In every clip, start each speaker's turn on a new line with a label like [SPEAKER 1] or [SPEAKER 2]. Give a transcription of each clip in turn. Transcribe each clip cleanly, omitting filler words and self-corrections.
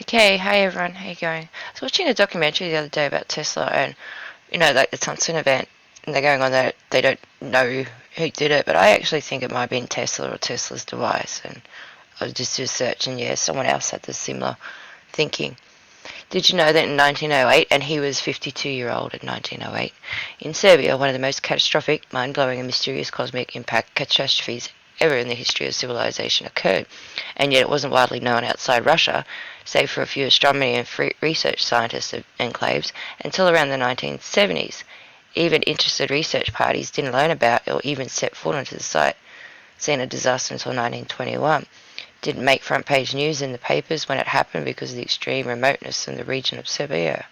[SPEAKER 1] Okay, hi everyone, how you going? I was watching a documentary the other day about Tesla and, like the tungsten event, and they're going on that they don't know who did it, but I actually think it might have been Tesla or Tesla's device, and I just did a search, and yeah, someone else had the similar thinking. Did you know that in 1908, and he was 52-year-old in 1908, in Serbia, one of the most catastrophic, mind-blowing and mysterious cosmic impact catastrophes ever in the history of civilization occurred, and yet it wasn't widely known outside Russia, save for a few astronomy and research scientists of enclaves, until around the 1970s. Even interested research parties didn't learn about or even set foot onto the site, seeing a disaster until 1921. Didn't make front page news in the papers when it happened because of the extreme remoteness in the region of Siberia.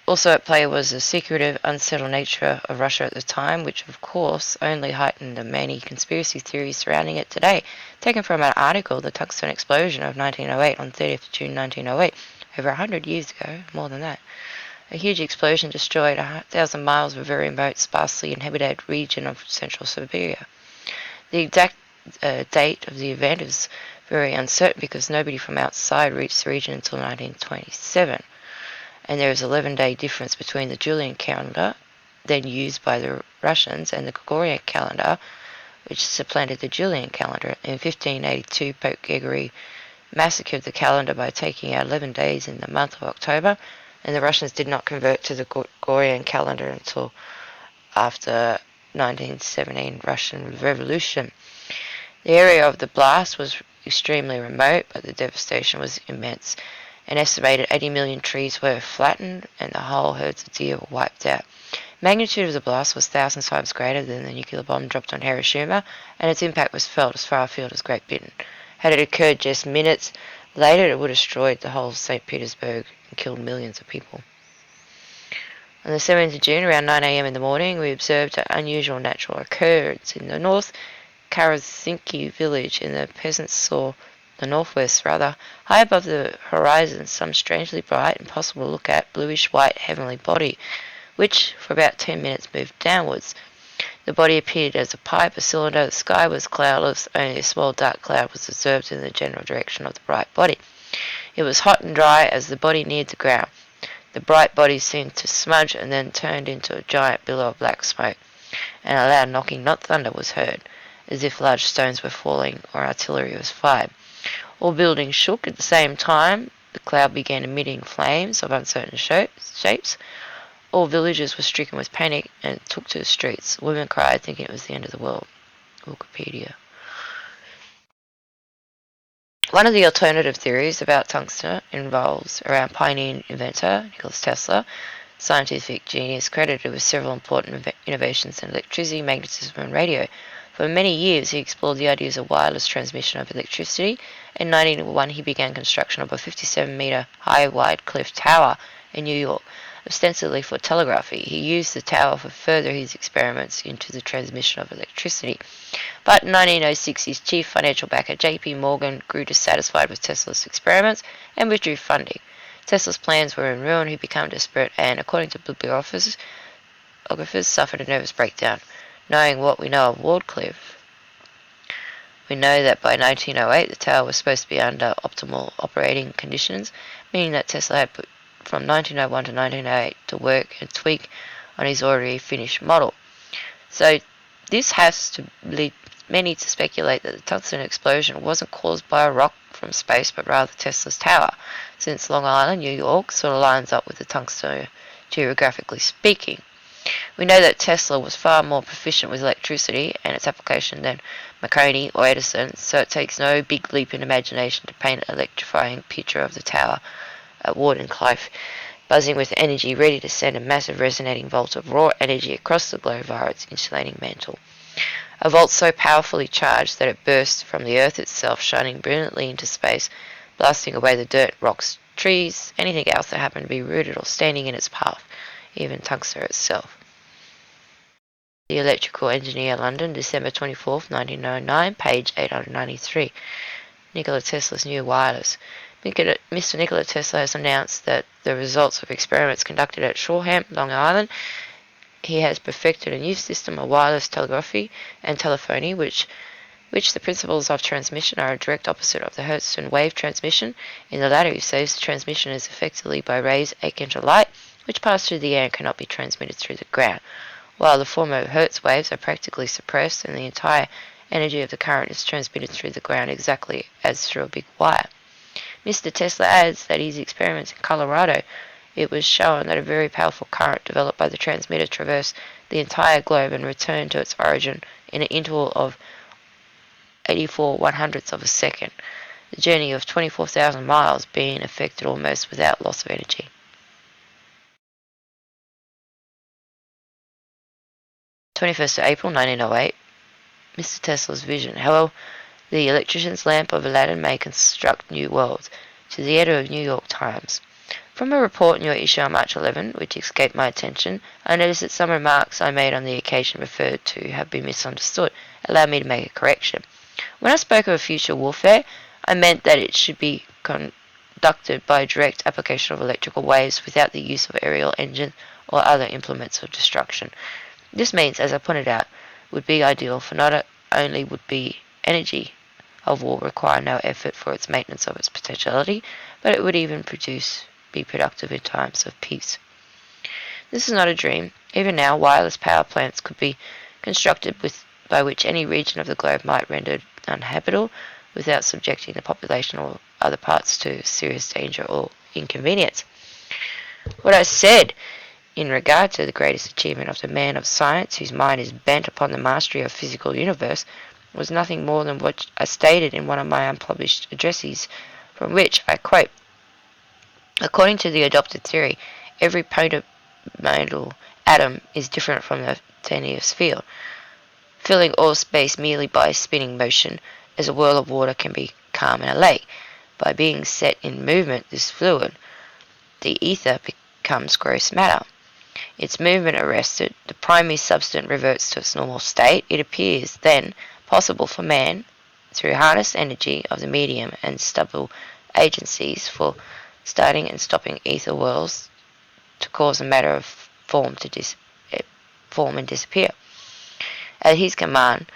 [SPEAKER 1] Also at play was the secretive, unsettled nature of Russia at the time, which of course only heightened the many conspiracy theories surrounding it today, taken from an article, The Tungsten Explosion of 1908 on 30th June 1908, over 100 years ago, more than that. A huge explosion destroyed 1,000 miles of a very remote, sparsely inhabited region of central Siberia. The exact date of the event is very uncertain because nobody from outside reached the region until 1927, and there is an 11-day difference between the Julian calendar, then used by the Russians, and the Gregorian calendar, which supplanted the Julian calendar. In 1582, Pope Gregory massacred the calendar by taking out 11 days in the month of October, and the Russians did not convert to the Gregorian calendar until after 1917 Russian Revolution. The area of the blast was extremely remote, but the devastation was immense. An estimated 80 million trees were flattened, and the whole herds of deer were wiped out. Magnitude of the blast was thousands times greater than the nuclear bomb dropped on Hiroshima, and its impact was felt as far afield as Great Britain. Had it occurred just minutes later, it would have destroyed the whole of St. Petersburg and killed millions of people. On the 7th of June, around 9 a.m. in the morning, we observed an unusual natural occurrence in the north. Karazinki village in the peasants saw the northwest, rather high above the horizon, some strangely bright, impossible to look at, bluish-white heavenly body, which for about 10 minutes moved downwards. The body appeared as a pipe, a cylinder. The sky was cloudless, only a small dark cloud was observed in the general direction of the bright body. It was hot and dry as the body neared the ground. The bright body seemed to smudge and then turned into a giant billow of black smoke, and a loud knocking, not thunder, was heard, as if large stones were falling or artillery was fired. All buildings shook at the same time. The cloud began emitting flames of uncertain shapes. All villagers were stricken with panic and took to the streets. Women cried, thinking it was the end of the world. Wikipedia. One of the alternative theories about tungsten involves around pioneer inventor Nikola Tesla, scientific genius credited with several important innovations in electricity, magnetism, and radio. For many years, he explored the ideas of wireless transmission of electricity. In 1901, he began construction of a 57-meter high wide cliff tower in New York, ostensibly for telegraphy. He used the tower for further his experiments into the transmission of electricity. But in 1906, his chief financial backer, J.P. Morgan, grew dissatisfied with Tesla's experiments and withdrew funding. Tesla's plans were in ruin. He became desperate and, according to bibliographers, suffered a nervous breakdown. Knowing what we know of Wardcliffe, we know that by 1908 the tower was supposed to be under optimal operating conditions, meaning that Tesla had put from 1901 to 1908 to work and tweak on his already finished model. So this has to lead many to speculate that the tungsten explosion wasn't caused by a rock from space, but rather Tesla's tower, since Long Island, New York, sort of lines up with the tungsten geographically speaking. We know that Tesla was far more proficient with electricity and its application than Marconi or Edison, so it takes no big leap in imagination to paint an electrifying picture of the tower at Wardenclyffe, buzzing with energy, ready to send a massive resonating volt of raw energy across the globe via its insulating mantle. A volt so powerfully charged that it burst from the earth itself, shining brilliantly into space, blasting away the dirt, rocks, trees, anything else that happened to be rooted or standing in its path, even tungsten itself. The Electrical Engineer, London, December 24th, 1909, page 893. Nikola Tesla's new wireless. Mr. Nikola Tesla has announced that the results of experiments conducted at Shoreham, Long Island, he has perfected a new system of wireless telegraphy and telephony which which the principles of transmission are a direct opposite of the Hertz and wave transmission. In the latter, he says transmission is effectively by rays akin to light, which pass through the air and cannot be transmitted through the ground, while the former Hertz waves are practically suppressed and the entire energy of the current is transmitted through the ground exactly as through a big wire. Mr. Tesla adds that his experiments in Colorado, it was shown that a very powerful current developed by the transmitter traversed the entire globe and returned to its origin in an interval of 84 100ths of a second, the journey of 24,000 miles being effected almost without loss of energy. April 21st, 1908, Mr. Tesla's vision. How the electrician's lamp of Aladdin may construct new worlds. To the editor of New York Times. From a report in your issue on March 11, which escaped my attention, I noticed that some remarks I made on the occasion referred to have been misunderstood. Allow me to make a correction. When I spoke of a future warfare, I meant that it should be conducted by direct application of electrical waves without the use of aerial engines or other implements of destruction. This means, as I pointed out, would be ideal, for not only would be energy of war require no effort for its maintenance of its potentiality, but it would even be productive in times of peace. This is not a dream. Even now, wireless power plants could be constructed by which any region of the globe might render uninhabitable without subjecting the population or other parts to serious danger or inconvenience. What I said in regard to the greatest achievement of the man of science whose mind is bent upon the mastery of physical universe was nothing more than what I stated in one of my unpublished addresses, from which I quote: according to the adopted theory, every fundamental atom is different from the tenuous field, filling all space merely by spinning motion, as a whirl of water can be calm in a lake. By being set in movement, this fluid, the ether, becomes gross matter. Its movement arrested, the primary substance reverts to its normal state. It appears, then, possible for man, through harnessed energy of the medium and stable agencies for starting and stopping ether whirls, to cause a matter of form and disappear. At his command,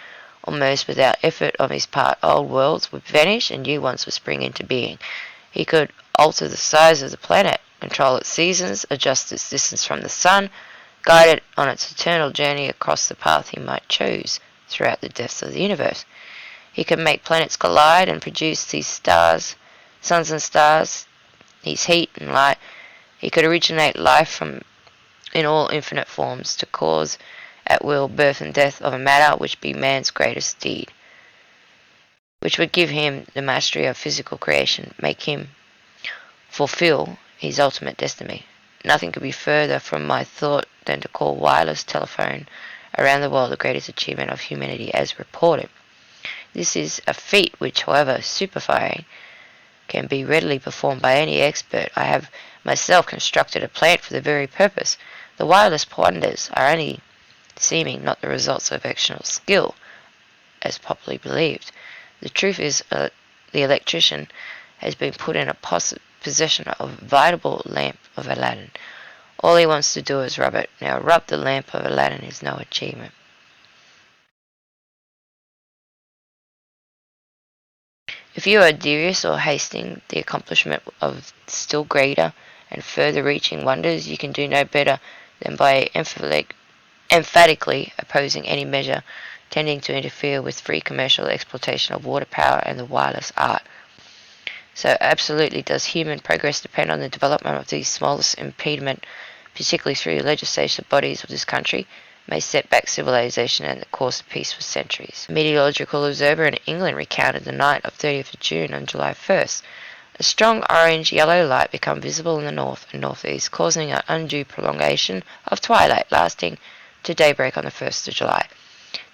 [SPEAKER 1] almost without effort on his part, old worlds would vanish and new ones would spring into being. He could alter the size of the planet, control its seasons, adjust its distance from the sun, guide it on its eternal journey across the path he might choose throughout the depths of the universe. He could make planets collide and produce these suns and stars, these heat and light. He could originate life from in all infinite forms, to cause at will birth and death of a matter which be man's greatest deed, which would give him the mastery of physical creation, make him fulfill his ultimate destiny. Nothing could be further from my thought than to call wireless telephone around the world the greatest achievement of humanity as reported. This is a feat which, however superfine, can be readily performed by any expert. I have myself constructed a plant for the very purpose. The wireless wonders are only seeming, not the results of exceptional skill, as popularly believed. The truth is, the electrician has been put in a possession of a veritable lamp of Aladdin. All he wants to do is rub it. Now, rub the lamp of Aladdin is no achievement. If you are desirous or hastening the accomplishment of still greater and further reaching wonders, you can do no better than by emphatically opposing any measure tending to interfere with free commercial exploitation of water power and the wireless art. So absolutely does human progress depend on the development of these smallest impediment, particularly through the legislative bodies of this country, may set back civilization and the course of peace for centuries. A meteorological observer in England recounted the night of 30th of June and July 1st. A strong orange-yellow light became visible in the north and northeast, causing an undue prolongation of twilight lasting to daybreak on the 1st of July.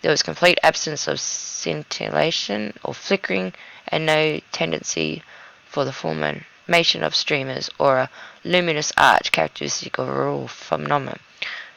[SPEAKER 1] There was complete absence of scintillation or flickering, and no tendency for the formation of streamers or a luminous arch characteristic of a rural phenomenon.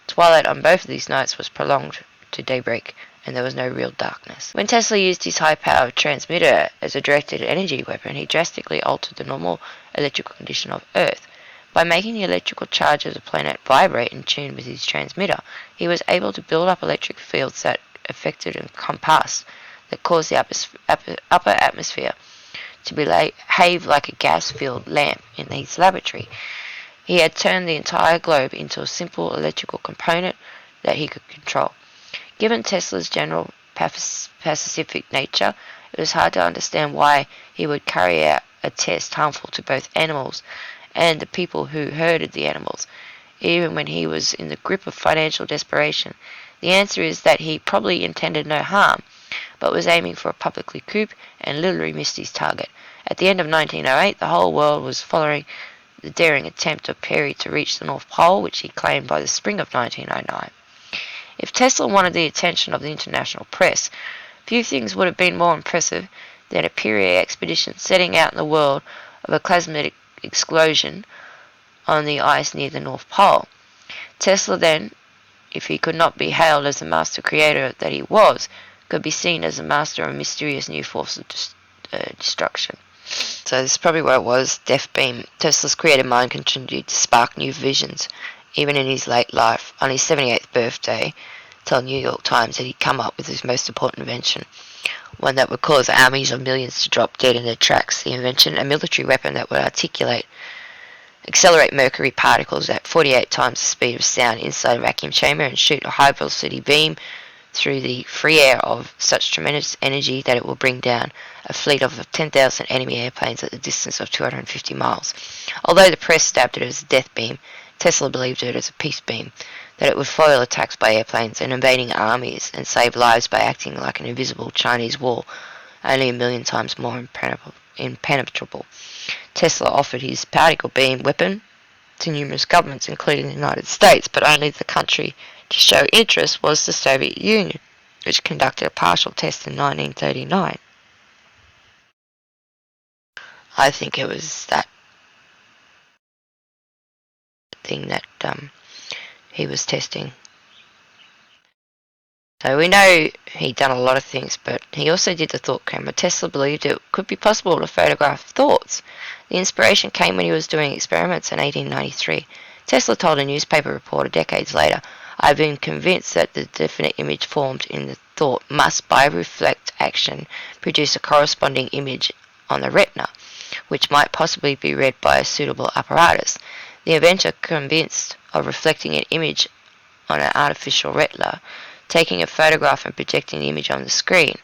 [SPEAKER 1] Twilight on both of these nights was prolonged to daybreak, and there was no real darkness. When Tesla used his high-powered transmitter as a directed energy weapon, he drastically altered the normal electrical condition of Earth. By making the electrical charge of the planet vibrate in tune with his transmitter, he was able to build up electric fields that affected and compassed that caused the upper atmosphere to behave like a gas-filled lamp in his laboratory. He had turned the entire globe into a simple electrical component that he could control. Given Tesla's general pacifistic nature, it was hard to understand why he would carry out a test harmful to both animals and the people who herded the animals, even when he was in the grip of financial desperation. The answer is that he probably intended no harm, but was aiming for a public coup and literally missed his target. At the end of 1908, the whole world was following the daring attempt of Perry to reach the North Pole, which he claimed by the spring of 1909. If Tesla wanted the attention of the international press, few things would have been more impressive than a Peary expedition setting out in the world of a plasmatic explosion on the ice near the North Pole. Tesla then, if he could not be hailed as the master creator that he was, could be seen as the master of a mysterious new force of destruction. So this is probably what it was, Death Beam. Tesla's creative mind continued to spark new visions, even in his late life. On his 78th birthday, told New York Times that he'd come up with his most important invention, one that would cause armies of millions to drop dead in their tracks. The invention, a military weapon that would accelerate mercury particles at 48 times the speed of sound inside a vacuum chamber and shoot a high-velocity beam through the free air of such tremendous energy that it will bring down a fleet of 10,000 enemy airplanes at a distance of 250 miles. Although the press stabbed it as a death beam, Tesla believed it as a peace beam, that it would foil attacks by airplanes and invading armies and save lives by acting like an invisible Chinese wall, only a million times more impenetrable. Tesla offered his particle beam weapon to numerous governments, including the United States, but only the country to show interest was the Soviet Union, which conducted a partial test in 1939. I think it was that thing that he was testing. So we know he'd done a lot of things, but he also did the thought camera. Tesla believed it could be possible to photograph thoughts. The inspiration came when he was doing experiments in 1893. Tesla told a newspaper reporter decades later, "I've been convinced that the definite image formed in the thought must, by reflect action, produce a corresponding image on the retina, which might possibly be read by a suitable apparatus." The inventor, convinced of reflecting an image on an artificial retina, taking a photograph and projecting the image on the screen.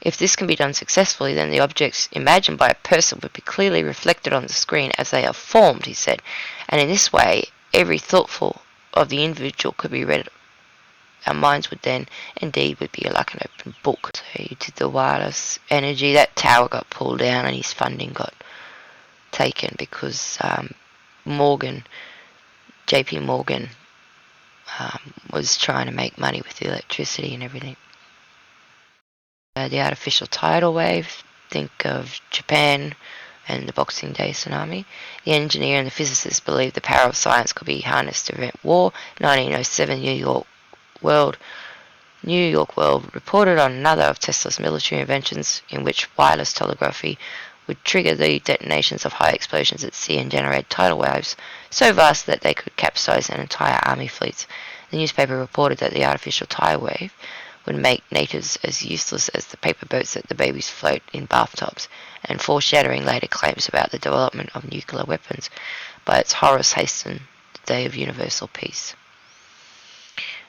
[SPEAKER 1] If this can be done successfully, then the objects imagined by a person would be clearly reflected on the screen as they are formed, he said, and in this way every thoughtful of the individual could be read. Our minds would then indeed would be like an open book. So he did the wireless energy. That tower got pulled down and his funding got taken because JP Morgan was trying to make money with the electricity and everything. The artificial tidal wave, think of Japan and the Boxing Day tsunami. The engineer and the physicist believed the power of science could be harnessed to prevent war. 1907, New York World reported on another of Tesla's military inventions in which wireless telegraphy would trigger the detonations of high explosions at sea and generate tidal waves so vast that they could capsize an entire army fleet. The newspaper reported that the artificial tidal wave would make natives as useless as the paper boats that the babies float in bathtubs, and foreshadowing later claims about the development of nuclear weapons. By its horrors hastened the day of universal peace.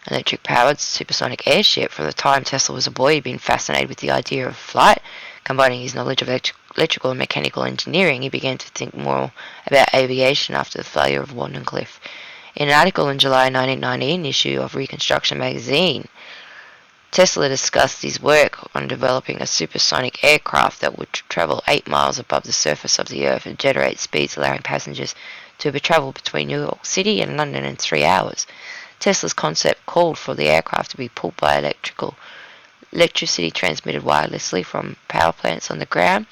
[SPEAKER 1] Electric-powered supersonic airship. From the time Tesla was a boy, he'd been fascinated with the idea of flight. Combining his knowledge of electrical and mechanical engineering, he began to think more about aviation after the failure of Wardenclyffe. In an article in July 1919 issue of Reconstruction magazine, Tesla discussed his work on developing a supersonic aircraft that would travel 8 miles above the surface of the Earth and generate speeds allowing passengers to travel between New York City and London in 3 hours. Tesla's concept called for the aircraft to be pulled by electricity transmitted wirelessly from power plants on the ground,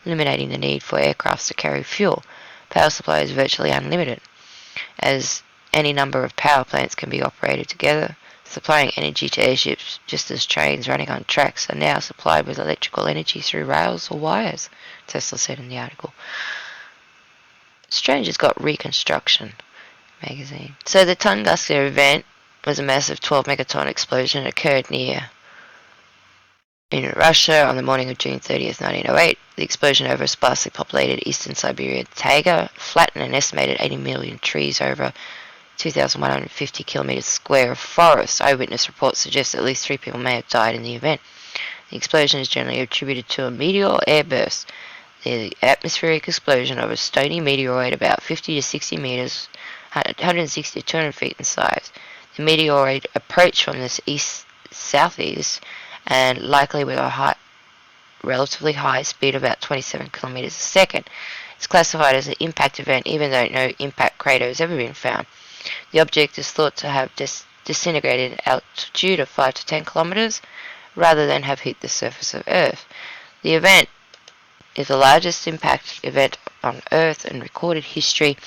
[SPEAKER 1] eliminating the need for aircraft to carry fuel. Power supply is virtually unlimited, as any number of power plants can be operated together, supplying energy to airships just as trains running on tracks are now supplied with electrical energy through rails or wires, Tesla said in the article. Strange, it's got Reconstruction magazine. So the Tunguska event was a massive 12 megaton explosion that occurred near In Russia, on the morning of June 30th, 1908, the explosion over a sparsely populated eastern Siberia taiga flattened an estimated 80 million trees over 2,150 kilometers square of forest. Eyewitness reports suggest at least 3 people may have died in the event. The explosion is generally attributed to a meteor or airburst, the atmospheric explosion of a stony meteoroid about 50 to 60 meters, 160 to 200 feet in size. The meteoroid approached from the east-southeast and likely with a relatively high speed of about 27 kilometers a second. It's classified as an impact event even though no impact crater has ever been found. The object is thought to have disintegrated at altitude of 5 to 10 kilometers rather than have hit the surface of Earth. The event is the largest impact event on Earth in recorded history,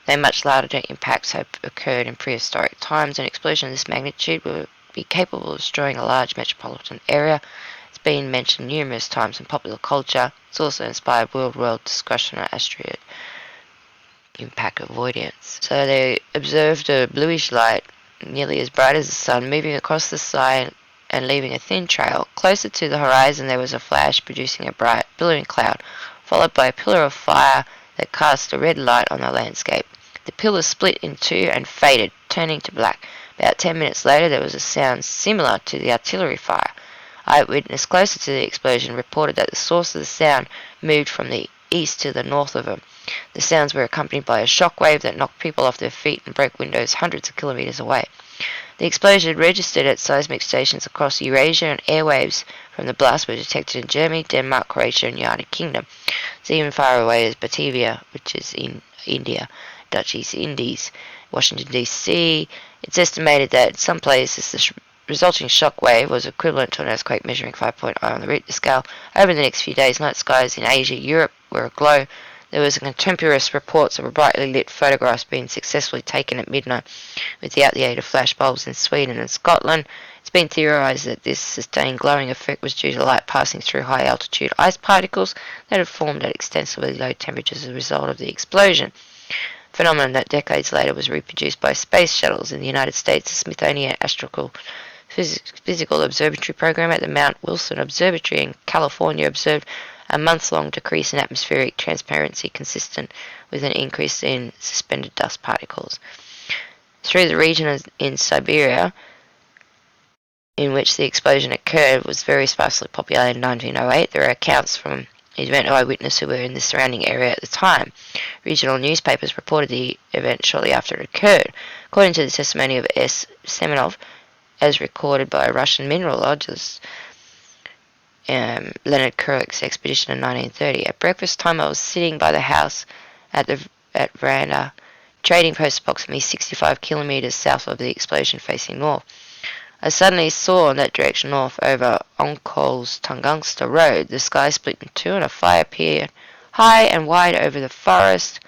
[SPEAKER 1] though much larger impacts have occurred in prehistoric times. An explosion of this magnitude will be capable of destroying a large metropolitan area. It's been mentioned numerous times in popular culture. It's also inspired world discussion on asteroid impact avoidance. So they observed a bluish light, nearly as bright as the sun, moving across the sky and leaving a thin trail. Closer to the horizon there was a flash, producing a bright, billowing cloud, followed by a pillar of fire that cast a red light on the landscape. The pillar split in two and faded, turning to black. About 10 minutes later there was a sound similar to the artillery fire. Eyewitness closer to the explosion reported that the source of the sound moved from the east to the north of them. The sounds were accompanied by a shock wave that knocked people off their feet and broke windows hundreds of kilometers away. The explosion registered at seismic stations across Eurasia, and airwaves from the blast were detected in Germany, Denmark, Croatia, and United Kingdom. It's even far away as Batavia, which is in India, Dutch East Indies, Washington, D.C. It's estimated that in some places the resulting shock wave was equivalent to an earthquake measuring 5.0 on the Richter scale. Over the next few days, night skies in Asia, Europe were aglow. There was contemporaneous reports of brightly lit photographs being successfully taken at midnight without the aid of flash bulbs in Sweden and Scotland. It's been theorized that this sustained glowing effect was due to light passing through high altitude ice particles that had formed at extensively low temperatures as a result of the explosion. A phenomenon that decades later was reproduced by space shuttles. In the United States, the Smithsonian Astrophysical Observatory program at the Mount Wilson Observatory in California observed a month-long decrease in atmospheric transparency consistent with an increase in suspended dust particles. Through the region in Siberia in which the explosion occurred was very sparsely populated in 1908. There are accounts from event eyewitnesses who were in the surrounding area at the time. Regional newspapers reported the event shortly after it occurred. According to the testimony of S. Semenov, as recorded by Russian mineralogists, Leonard Kurlik's expedition in 1930. At breakfast time, I was sitting by the house at veranda, trading post approximately 65 kilometers south of the explosion facing north. I suddenly saw in that direction north over Onkol's Tunguska road. The sky split in two and a fire appeared high and wide over the forest.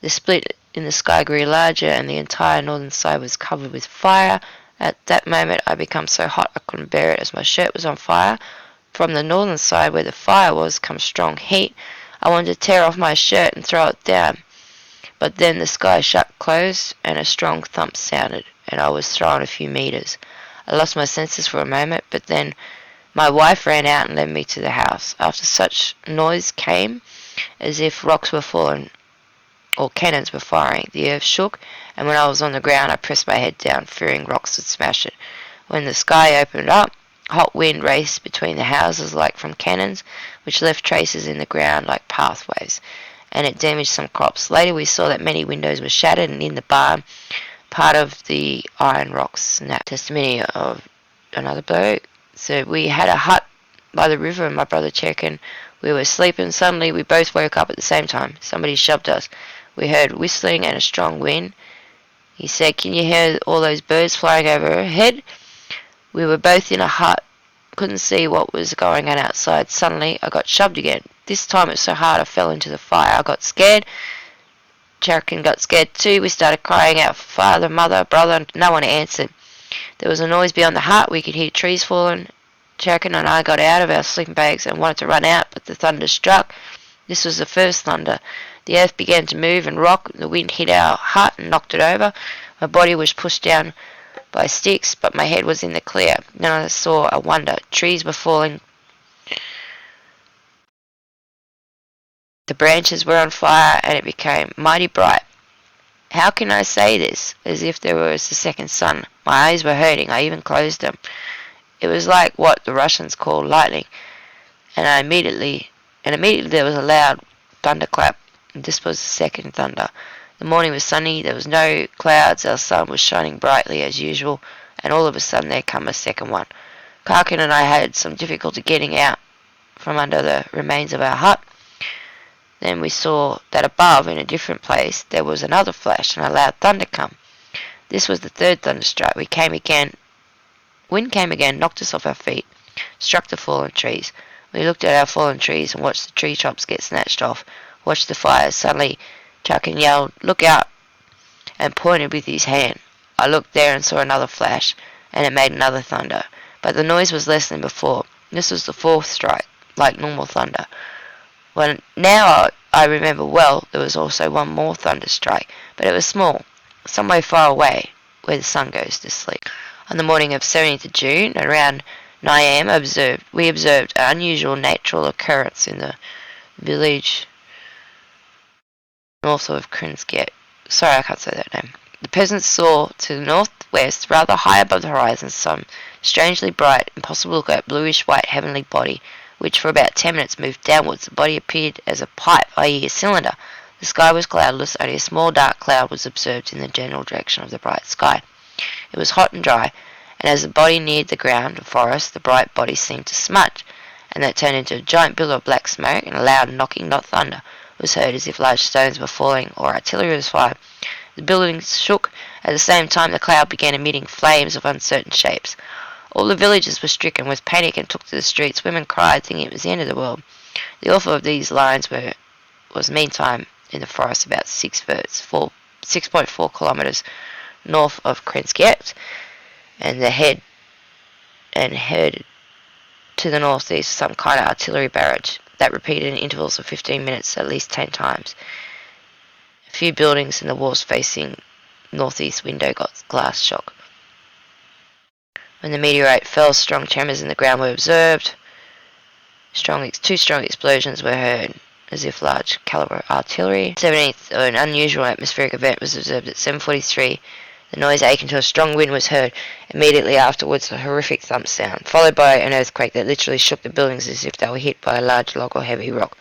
[SPEAKER 1] The split in the sky grew larger and the entire northern side was covered with fire. At that moment I became so hot I couldn't bear it as my shirt was on fire. From the northern side where the fire was come strong heat. I wanted to tear off my shirt and throw it down. But then the sky shut closed and a strong thump sounded and I was thrown a few meters. I lost my senses for a moment, but then my wife ran out and led me to the house. After such noise came as if rocks were falling or cannons were firing. The earth shook, and when I was on the ground I pressed my head down, fearing rocks would smash it. When the sky opened up, hot wind raced between the houses like from cannons, which left traces in the ground like pathways, and it damaged some crops. Later we saw that many windows were shattered, and in the barn part of the iron rocks snapped. Testimony of another bloke. So we had a hut by the river, and my brother Chekin, we were sleeping. Suddenly we both woke up at the same time. Somebody shoved us. We heard whistling and a strong wind. He said, "Can you hear all those birds flying overhead?" We were both in a hut. Couldn't see what was going on outside. Suddenly I got shoved again. This time it was so hard I fell into the fire. I got scared. Chekin got scared too. We started crying out for father, mother, brother. No one answered. There was a noise beyond the hut. We could hear trees falling. Chekin and I got out of our sleeping bags and wanted to run out, but the thunder struck. This was the first thunder. The earth began to move and rock. The wind hit our hut and knocked it over. My body was pushed down by sticks, but my head was in the clear. Then I saw a wonder. Trees were falling. The branches were on fire, and it became mighty bright. How can I say this? As if there was a second sun. My eyes were hurting. I even closed them. It was like what the Russians call lightning, and immediately there was a loud thunderclap. This was the second thunder. The morning was sunny. There was no clouds. Our sun was shining brightly as usual, and all of a sudden there came a second one. Karkin and I had some difficulty getting out from under the remains of our hut. Then we saw that above, in a different place, there was another flash and a loud thunder come. This was the third thunderstrike. Wind came again, knocked us off our feet, struck the fallen trees. We looked at our fallen trees and watched the tree tops get snatched off, watched the fires. Suddenly, Chuckin yelled, "Look out!" and pointed with his hand. I looked there and saw another flash, and it made another thunder. But the noise was less than before. This was the fourth strike, like normal thunder. Well, now I remember well, there was also one more thunder strike, but it was small, some way far away, where the sun goes to sleep. On the morning of 17th of June, around 9 a.m., we observed an unusual natural occurrence in the village north of Krinskiet. Sorry, I can't say that name. The peasants saw to the northwest, rather high above the horizon, some strangely bright, impossible to look at, bluish-white heavenly body, which for about 10 minutes moved downwards. The body appeared as a pipe, i.e. a cylinder. The sky was cloudless, only a small dark cloud was observed in the general direction of the bright sky. It was hot and dry, and as the body neared the ground or forest, the bright body seemed to smudge, and that turned into a giant billow of black smoke, and a loud knocking, not thunder, was heard as if large stones were falling or artillery was fired. The buildings shook. At the same time, the cloud began emitting flames of uncertain shapes. All the villagers were stricken with panic and took to the streets. Women cried, thinking it was the end of the world. The author of these lines was meantime in the forest about 6.4 kilometres north of Krenskiet, and headed to the northeast some kind of artillery barrage that repeated in intervals of 15 minutes at least 10 times. A few buildings in the walls facing northeast window got glass shock. When the meteorite fell, strong tremors in the ground were observed. Two strong explosions were heard, as if large caliber artillery. 17th, an unusual atmospheric event was observed at 7:43. The noise akin to a strong wind was heard. Immediately afterwards, a horrific thump sound, followed by an earthquake that literally shook the buildings as if they were hit by a large log or heavy rock.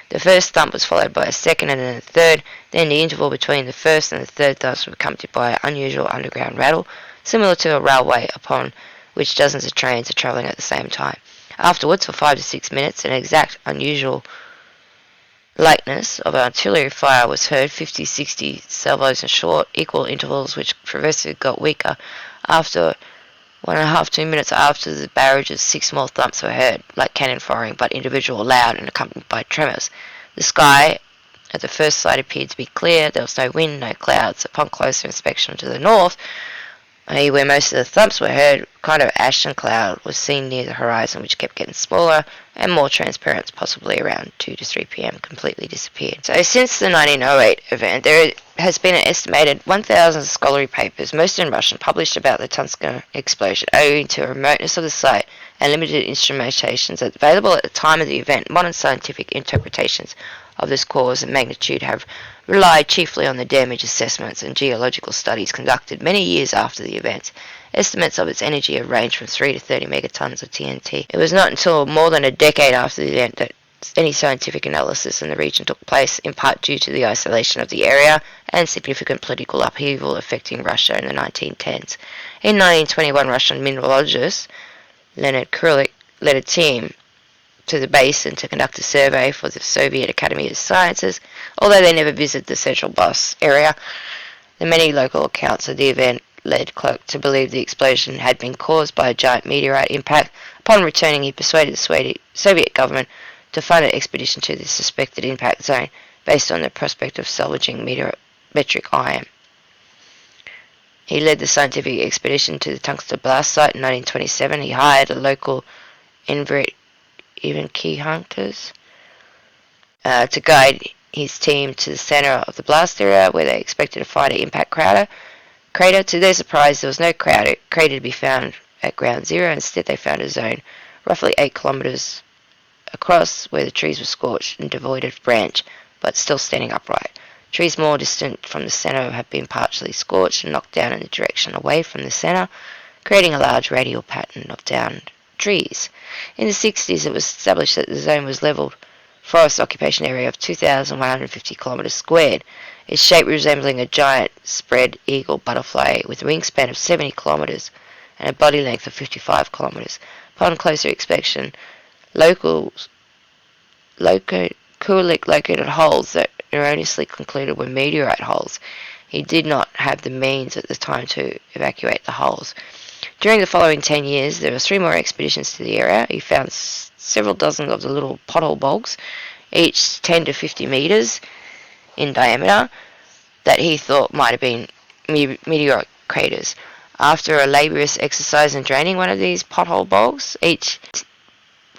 [SPEAKER 1] The first thump was followed by a second and then a third. Then the interval between the first and the third thumps was accompanied by an unusual underground rattle, similar to a railway upon which dozens of trains are travelling at the same time. Afterwards, for 5 to 6 minutes, an exact, unusual likeness of artillery fire was heard, 50, 60 salvos in short, equal intervals, which progressively got weaker. After 1.5 to 2 minutes after the barrages, 6 more thumps were heard, like cannon firing, but individual, loud, and accompanied by tremors. The sky at the first sight appeared to be clear. There was no wind, no clouds. Upon closer inspection to the north, i.e. where most of the thumps were heard, a kind of ashen cloud was seen near the horizon, which kept getting smaller and more transparent, possibly around 2 to 3 p.m. completely disappeared. So since the 1908 event, there has been an estimated 1,000 scholarly papers, most in Russian, published about the Tunguska explosion, owing to remoteness of the site and limited instrumentations available at the time of the event. Modern scientific interpretations of this cause and magnitude have relied chiefly on the damage assessments and geological studies conducted many years after the event. Estimates of its energy have ranged from 3 to 30 megatons of TNT. It was not until more than a decade after the event that any scientific analysis in the region took place, in part due to the isolation of the area and significant political upheaval affecting Russia in the 1910s. In 1921, Russian mineralogist Leonid Kulik led a team to the basin to conduct a survey for the Soviet Academy of Sciences. Although they never visited the central bus area, the many local accounts of the event led Clark to believe the explosion had been caused by a giant meteorite impact. Upon returning, he persuaded the Soviet government to fund an expedition to the suspected impact zone based on the prospect of salvaging metric iron. He led the scientific expedition to the Tunguska blast site in 1927. He hired a local even key hunters to guide his team to the center of the blast area where they expected to find an impact crater. crater. To their surprise, there was no crater to be found at ground zero. Instead, they found a zone roughly 8 kilometers across where the trees were scorched and devoid of branch, but still standing upright. Trees more distant from the center have been partially scorched and knocked down in the direction away from the center, creating a large radial pattern of downed trees. In the 60s, it was established that the zone was leveled forest occupation area of 2,150 kilometers squared, its shape resembling a giant spread eagle butterfly with a wingspan of 70 kilometers and a body length of 55 kilometers. Upon closer inspection, Kulik located holes that erroneously concluded were meteorite holes. He did not have the means at the time to evacuate the holes. During the following 10 years, there were 3 more expeditions to the area. He found several dozen of the little pothole bogs, each 10 to 50 meters in diameter, that he thought might have been meteorite craters. After a laborious exercise in draining one of these pothole bogs, where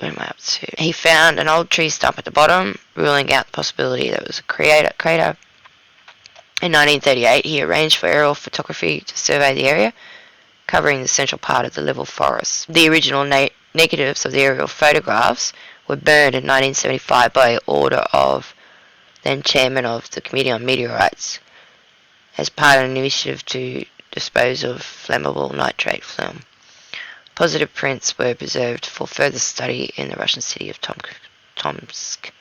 [SPEAKER 1] am I up to? He found an old tree stump at the bottom, ruling out the possibility that it was a crater. In 1938, he arranged for aerial photography to survey the area, covering the central part of the level forest. The original negatives of the aerial photographs were burned in 1975 by order of then chairman of the Committee on Meteorites as part of an initiative to dispose of flammable nitrate film. Positive prints were preserved for further study in the Russian city of Tomsk.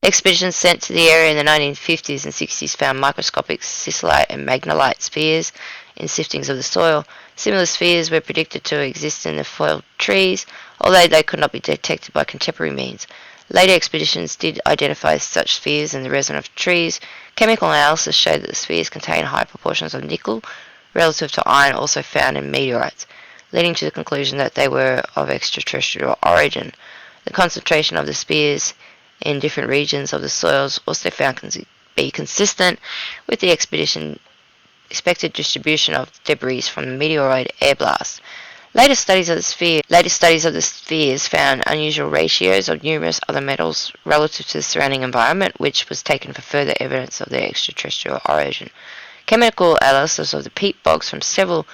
[SPEAKER 1] Expeditions sent to the area in the 1950s and 60s found microscopic silicite and magnetite spheres in siftings of the soil. Similar spheres were predicted to exist in the felled trees, although they could not be detected by contemporary means. Later expeditions did identify such spheres in the resin of trees. Chemical analysis showed that the spheres contain high proportions of nickel relative to iron also found in meteorites, leading to the conclusion that they were of extraterrestrial origin. The concentration of the spheres in different regions of the soils also found to be consistent with the expected distribution of debris from the meteoroid air blast. Later studies of the spheres found unusual ratios of numerous other metals relative to the surrounding environment, which was taken for further evidence of their extraterrestrial origin. Chemical analysis of the peat bogs from several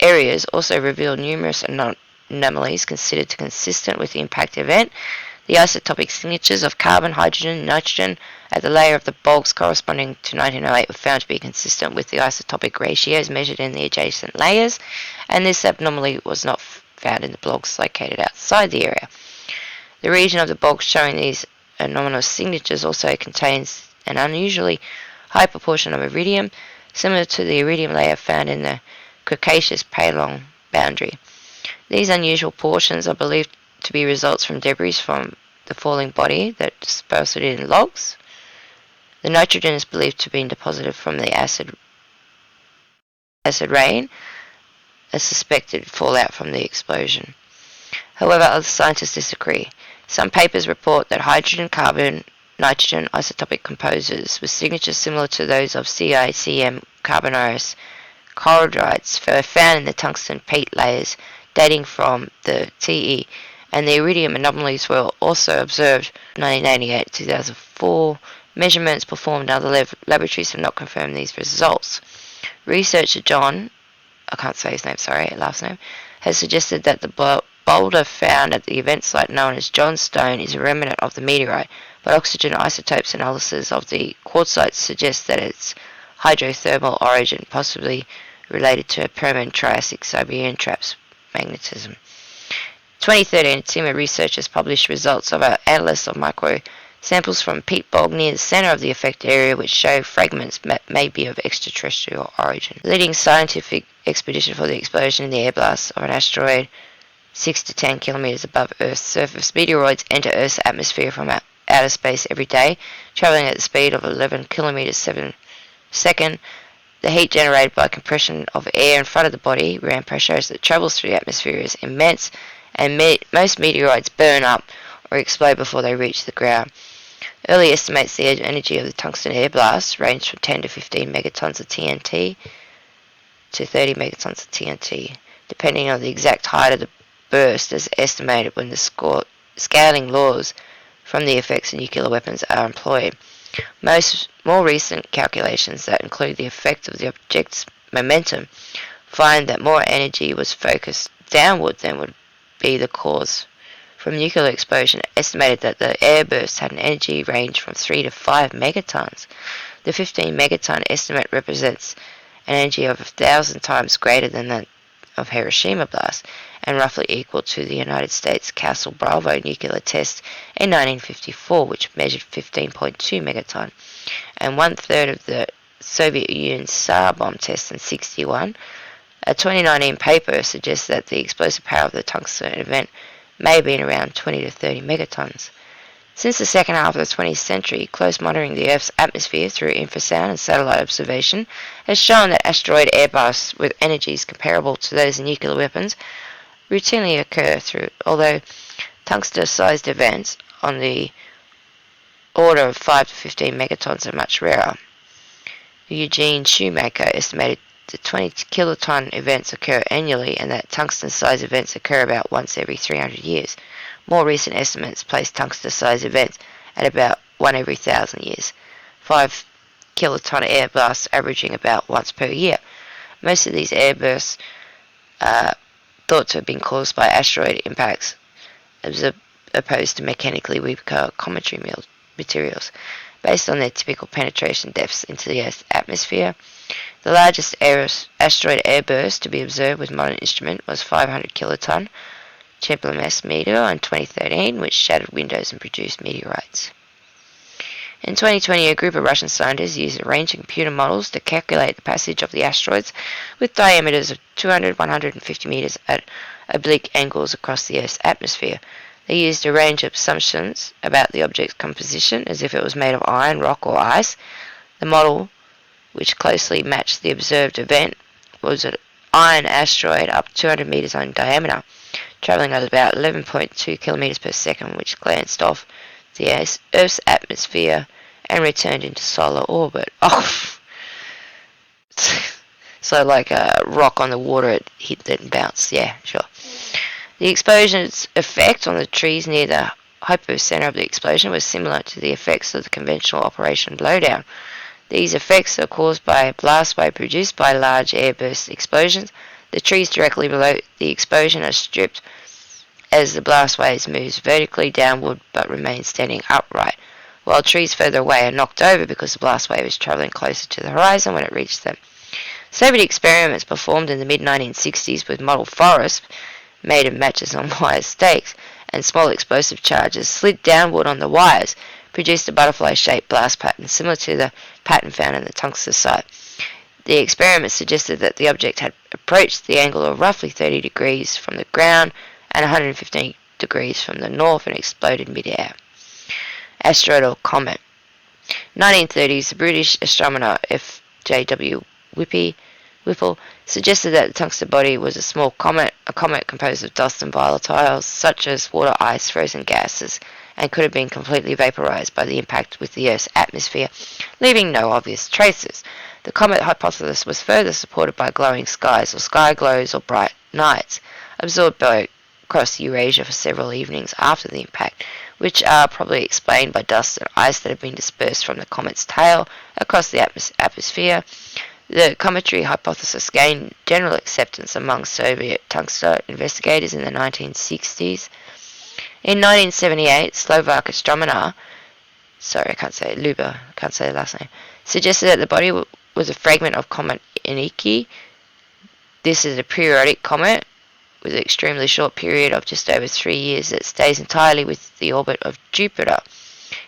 [SPEAKER 1] areas also revealed numerous anomalies considered consistent with the impact event. The isotopic signatures of carbon, hydrogen, and nitrogen at the layer of the bogs corresponding to 1908 were found to be consistent with the isotopic ratios measured in the adjacent layers, and this abnormality was not found in the bogs located outside the area. The region of the bogs showing these anomalous signatures also contains an unusually high proportion of iridium, similar to the iridium layer found in the Cretaceous-Paleo boundary. These unusual portions are believed to be results from debris from the falling body that dispersed in logs. The nitrogen is believed to have been deposited from the acid rain, a suspected fallout from the explosion. However, other scientists disagree. Some papers report that hydrogen, carbon, nitrogen isotopic composers with signatures similar to those of CICM carbonyl chlorides were found in the tungsten peat layers dating from the TE, and the iridium anomalies were also observed. 1988-2004 measurements performed in other laboratories have not confirmed these results. Researcher last name, has suggested that the boulder found at the event site known as John Stone is a remnant of the meteorite, but oxygen isotopes analysis of the quartzite suggests that its hydrothermal origin possibly related to Permian-Triassic Siberian traps magnetism. 2013, Tima researchers published results of an analysis of micro samples from peat bog near the center of the affected area, which show fragments that may be of extraterrestrial origin. The leading scientific expedition for the explosion in the air blast of an asteroid 6 to 10 kilometers above Earth's surface. Meteoroids enter Earth's atmosphere from outer space every day, traveling at the speed of 11 kilometers per second. The heat generated by compression of air in front of the body, around pressure as it travels through the atmosphere, is immense, and most meteoroids burn up or explode before they reach the ground. Early estimates the energy of the tungsten air blast ranged from 10 to 15 megatons of TNT to 30 megatons of TNT, depending on the exact height of the burst, as estimated when the scaling laws from the effects of nuclear weapons are employed. More recent calculations that include the effect of the object's momentum, find that more energy was focused downward than would be the cause from nuclear explosion, estimated that the airburst had an energy range from 3 to 5 megatons. The 15 megaton estimate represents an energy of 1,000 times greater than that of Hiroshima blast, and roughly equal to the United States Castle Bravo nuclear test in 1954, which measured 15.2 megaton, and one-third of the Soviet Union's Tsar bomb test in 61. A 2019 paper suggests that the explosive power of the tungsten event may have been around 20 to 30 megatons. Since the second half of the 20th century, close monitoring of the Earth's atmosphere through infrasound and satellite observation has shown that asteroid airbursts with energies comparable to those in nuclear weapons routinely occur although tungsten-sized events on the order of 5 to 15 megatons are much rarer. Eugene Shoemaker estimated that 20 kiloton events occur annually and that tungsten-sized events occur about once every 300 years. More recent estimates place tungsten-sized events at about 1 every 1,000 years, 5 kiloton air blasts averaging about once per year. Most of these air bursts are thought to have been caused by asteroid impacts as opposed to mechanically weaker cometary materials. Based on their typical penetration depths into the Earth's atmosphere, the largest asteroid airburst to be observed with modern instrument was 500 kiloton Churyumov meteor in 2013, which shattered windows and produced meteorites. In 2020, a group of Russian scientists used a range of computer models to calculate the passage of the asteroids with diameters of 200 150 meters at oblique angles across the Earth's atmosphere. They used a range of assumptions about the object's composition, as if it was made of iron, rock, or ice. The model, which closely matched the observed event, was an iron asteroid up 200 meters in diameter, traveling at about 11.2 kilometers per second, which glanced off the Earth's atmosphere and returned into solar orbit. Oh, so like a rock on the water, it hit it and bounced. Yeah, sure. The explosion's effect on the trees near the hypocenter of the explosion was similar to the effects of the conventional Operation Blowdown. These effects are caused by a blast wave produced by large airburst explosions. The trees directly below the explosion are stripped as the blast waves moves vertically downward but remain standing upright, while trees further away are knocked over because the blast wave is traveling closer to the horizon when it reaches them. Soviet experiments performed in the mid-1960s with model forests made of matches on wire stakes and small explosive charges slid downward on the wires produced a butterfly-shaped blast pattern similar to the pattern found in the tungsten site. The experiment suggested that the object had approached the angle of roughly 30 degrees from the ground and 115 degrees from the north and exploded mid-air. Asteroid or comet. 1930s, the British astronomer F.J.W. Whipple suggested that the tungsten body was a small comet, a comet composed of dust and volatiles such as water, ice, frozen gases, and could have been completely vaporized by the impact with the Earth's atmosphere, leaving no obvious traces. The comet hypothesis was further supported by glowing skies, or sky glows, or bright nights, absorbed across Eurasia for several evenings after the impact, which are probably explained by dust and ice that have been dispersed from the comet's tail across the atmosphere. The cometary hypothesis gained general acceptance among Soviet tungsten investigators in the 1960s. In 1978, Slovak astronomer, suggested that the body was a fragment of comet Enicke. This is a periodic comet with an extremely short period of just over 3 years that stays entirely with the orbit of Jupiter.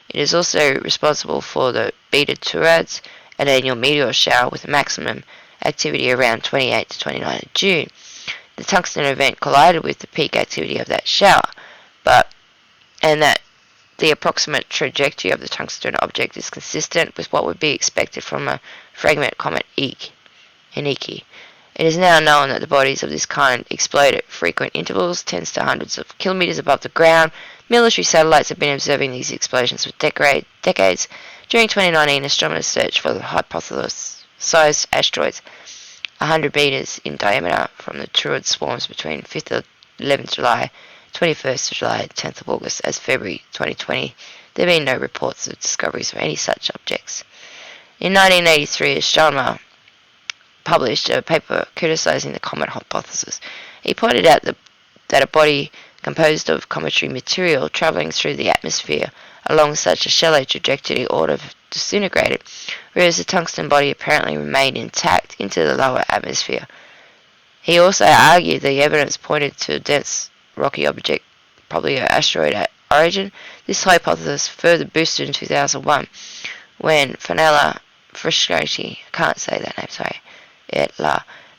[SPEAKER 1] It is also responsible for the Beta Taurids, an annual meteor shower with a maximum activity around 28 to 29 June. The tungsten event collided with the peak activity of that shower, and that the approximate trajectory of the tungsten object is consistent with what would be expected from a fragment comet Enicke. It is now known that the bodies of this kind explode at frequent intervals, tens to hundreds of kilometers above the ground. Military satellites have been observing these explosions for decades. During 2019, astronomers searched for the hypothesis-sized asteroids 100 meters in diameter from the Taurid swarms between 5th of 11th July, 21st of July, and 10th of August. As February 2020, there have been no reports of discoveries of any such objects. In 1983, astronomer published a paper criticizing the comet hypothesis. He pointed out that a body composed of cometary material traveling through the atmosphere along such a shallow trajectory ought to have disintegrated, whereas the tungsten body apparently remained intact into the lower atmosphere. He also argued the evidence pointed to a dense rocky object, probably an asteroid at origin. This hypothesis further boosted in 2001 when Fenella Frascati, can't say that name, sorry,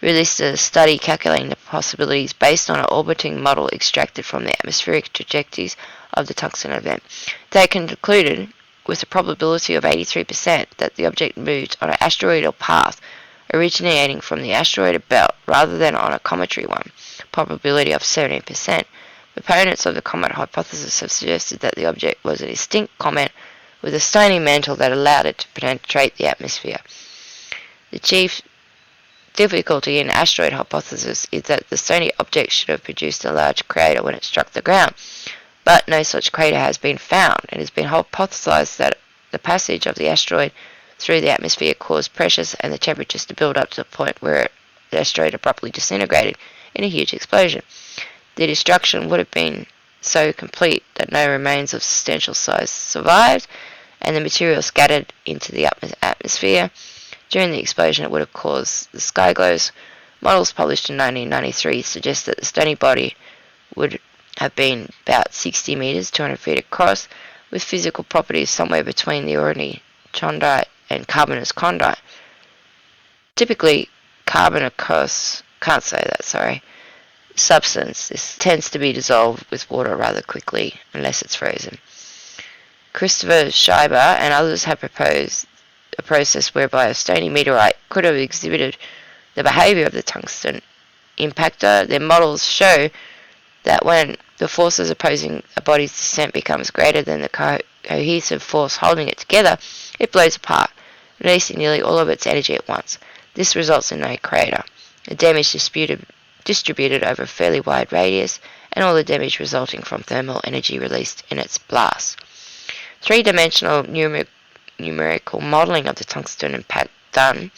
[SPEAKER 1] released a study calculating the possibilities based on an orbiting model extracted from the atmospheric trajectories of the tungsten event. They concluded, with a probability of 83%, that the object moved on an asteroidal path originating from the asteroid belt rather than on a cometary one, probability of 17%. Proponents of the comet hypothesis have suggested that the object was a distinct comet with a stony mantle that allowed it to penetrate the atmosphere. The chief difficulty in the asteroid hypothesis is that the stony object should have produced a large crater when it struck the ground, but no such crater has been found. It has been hypothesized that the passage of the asteroid through the atmosphere caused pressures and the temperatures to build up to the point where the asteroid abruptly disintegrated in a huge explosion. The destruction would have been so complete that no remains of substantial size survived, and the material scattered into the atmosphere. During the explosion, it would have caused the sky glows. Models published in 1993 suggest that the stony body would have been about 60 meters, 200 feet across, with physical properties somewhere between the ordinary chondrite and carbonous chondrite. Typically, carbonous, can't say that, sorry, substance. This tends to be dissolved with water rather quickly unless it's frozen. Christopher Schreiber and others have proposed a process whereby a stony meteorite could have exhibited the behavior of the tungsten impactor. Their models show that when the forces opposing a body's descent becomes greater than the cohesive force holding it together, it blows apart, releasing nearly all of its energy at once. This results in no crater. The damage distributed over a fairly wide radius, and all the damage resulting from thermal energy released in its blast. Three-dimensional numerical modelling of the tungsten impact done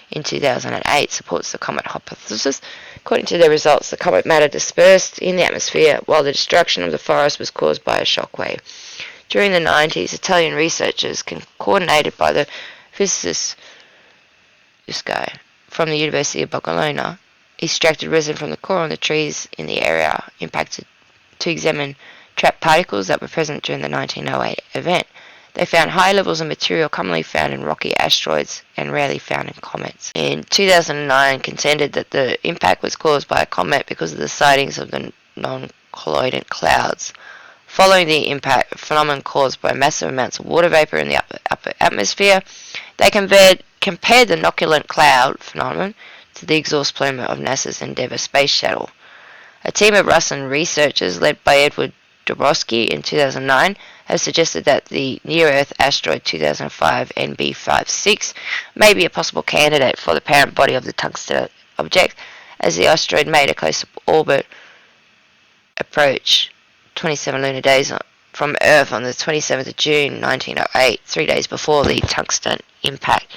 [SPEAKER 1] in 2008 supports the comet hypothesis. According to their results, the comet matter dispersed in the atmosphere while the destruction of the forest was caused by a shock wave. During the 90s, Italian researchers, coordinated by the physicist Tunguska from the University of Bologna, extracted resin from the core of the trees in the area impacted to examine trapped particles that were present during the 1908 event. They found high levels of material commonly found in rocky asteroids and rarely found in comets. In 2009, contended that the impact was caused by a comet because of the sightings of the non-colloidal clouds. Following the impact, a phenomenon caused by massive amounts of water vapor in the upper atmosphere, they compared the noculant cloud phenomenon to the exhaust plume of NASA's Endeavour space shuttle. A team of Russian researchers led by Edward Dobrowski in 2009 has suggested that the near-Earth asteroid 2005 NB56 may be a possible candidate for the parent body of the tungsten object, as the asteroid made a close orbit approach 27 lunar days from Earth on the 27th of June 1908, 3 days before the tungsten impact.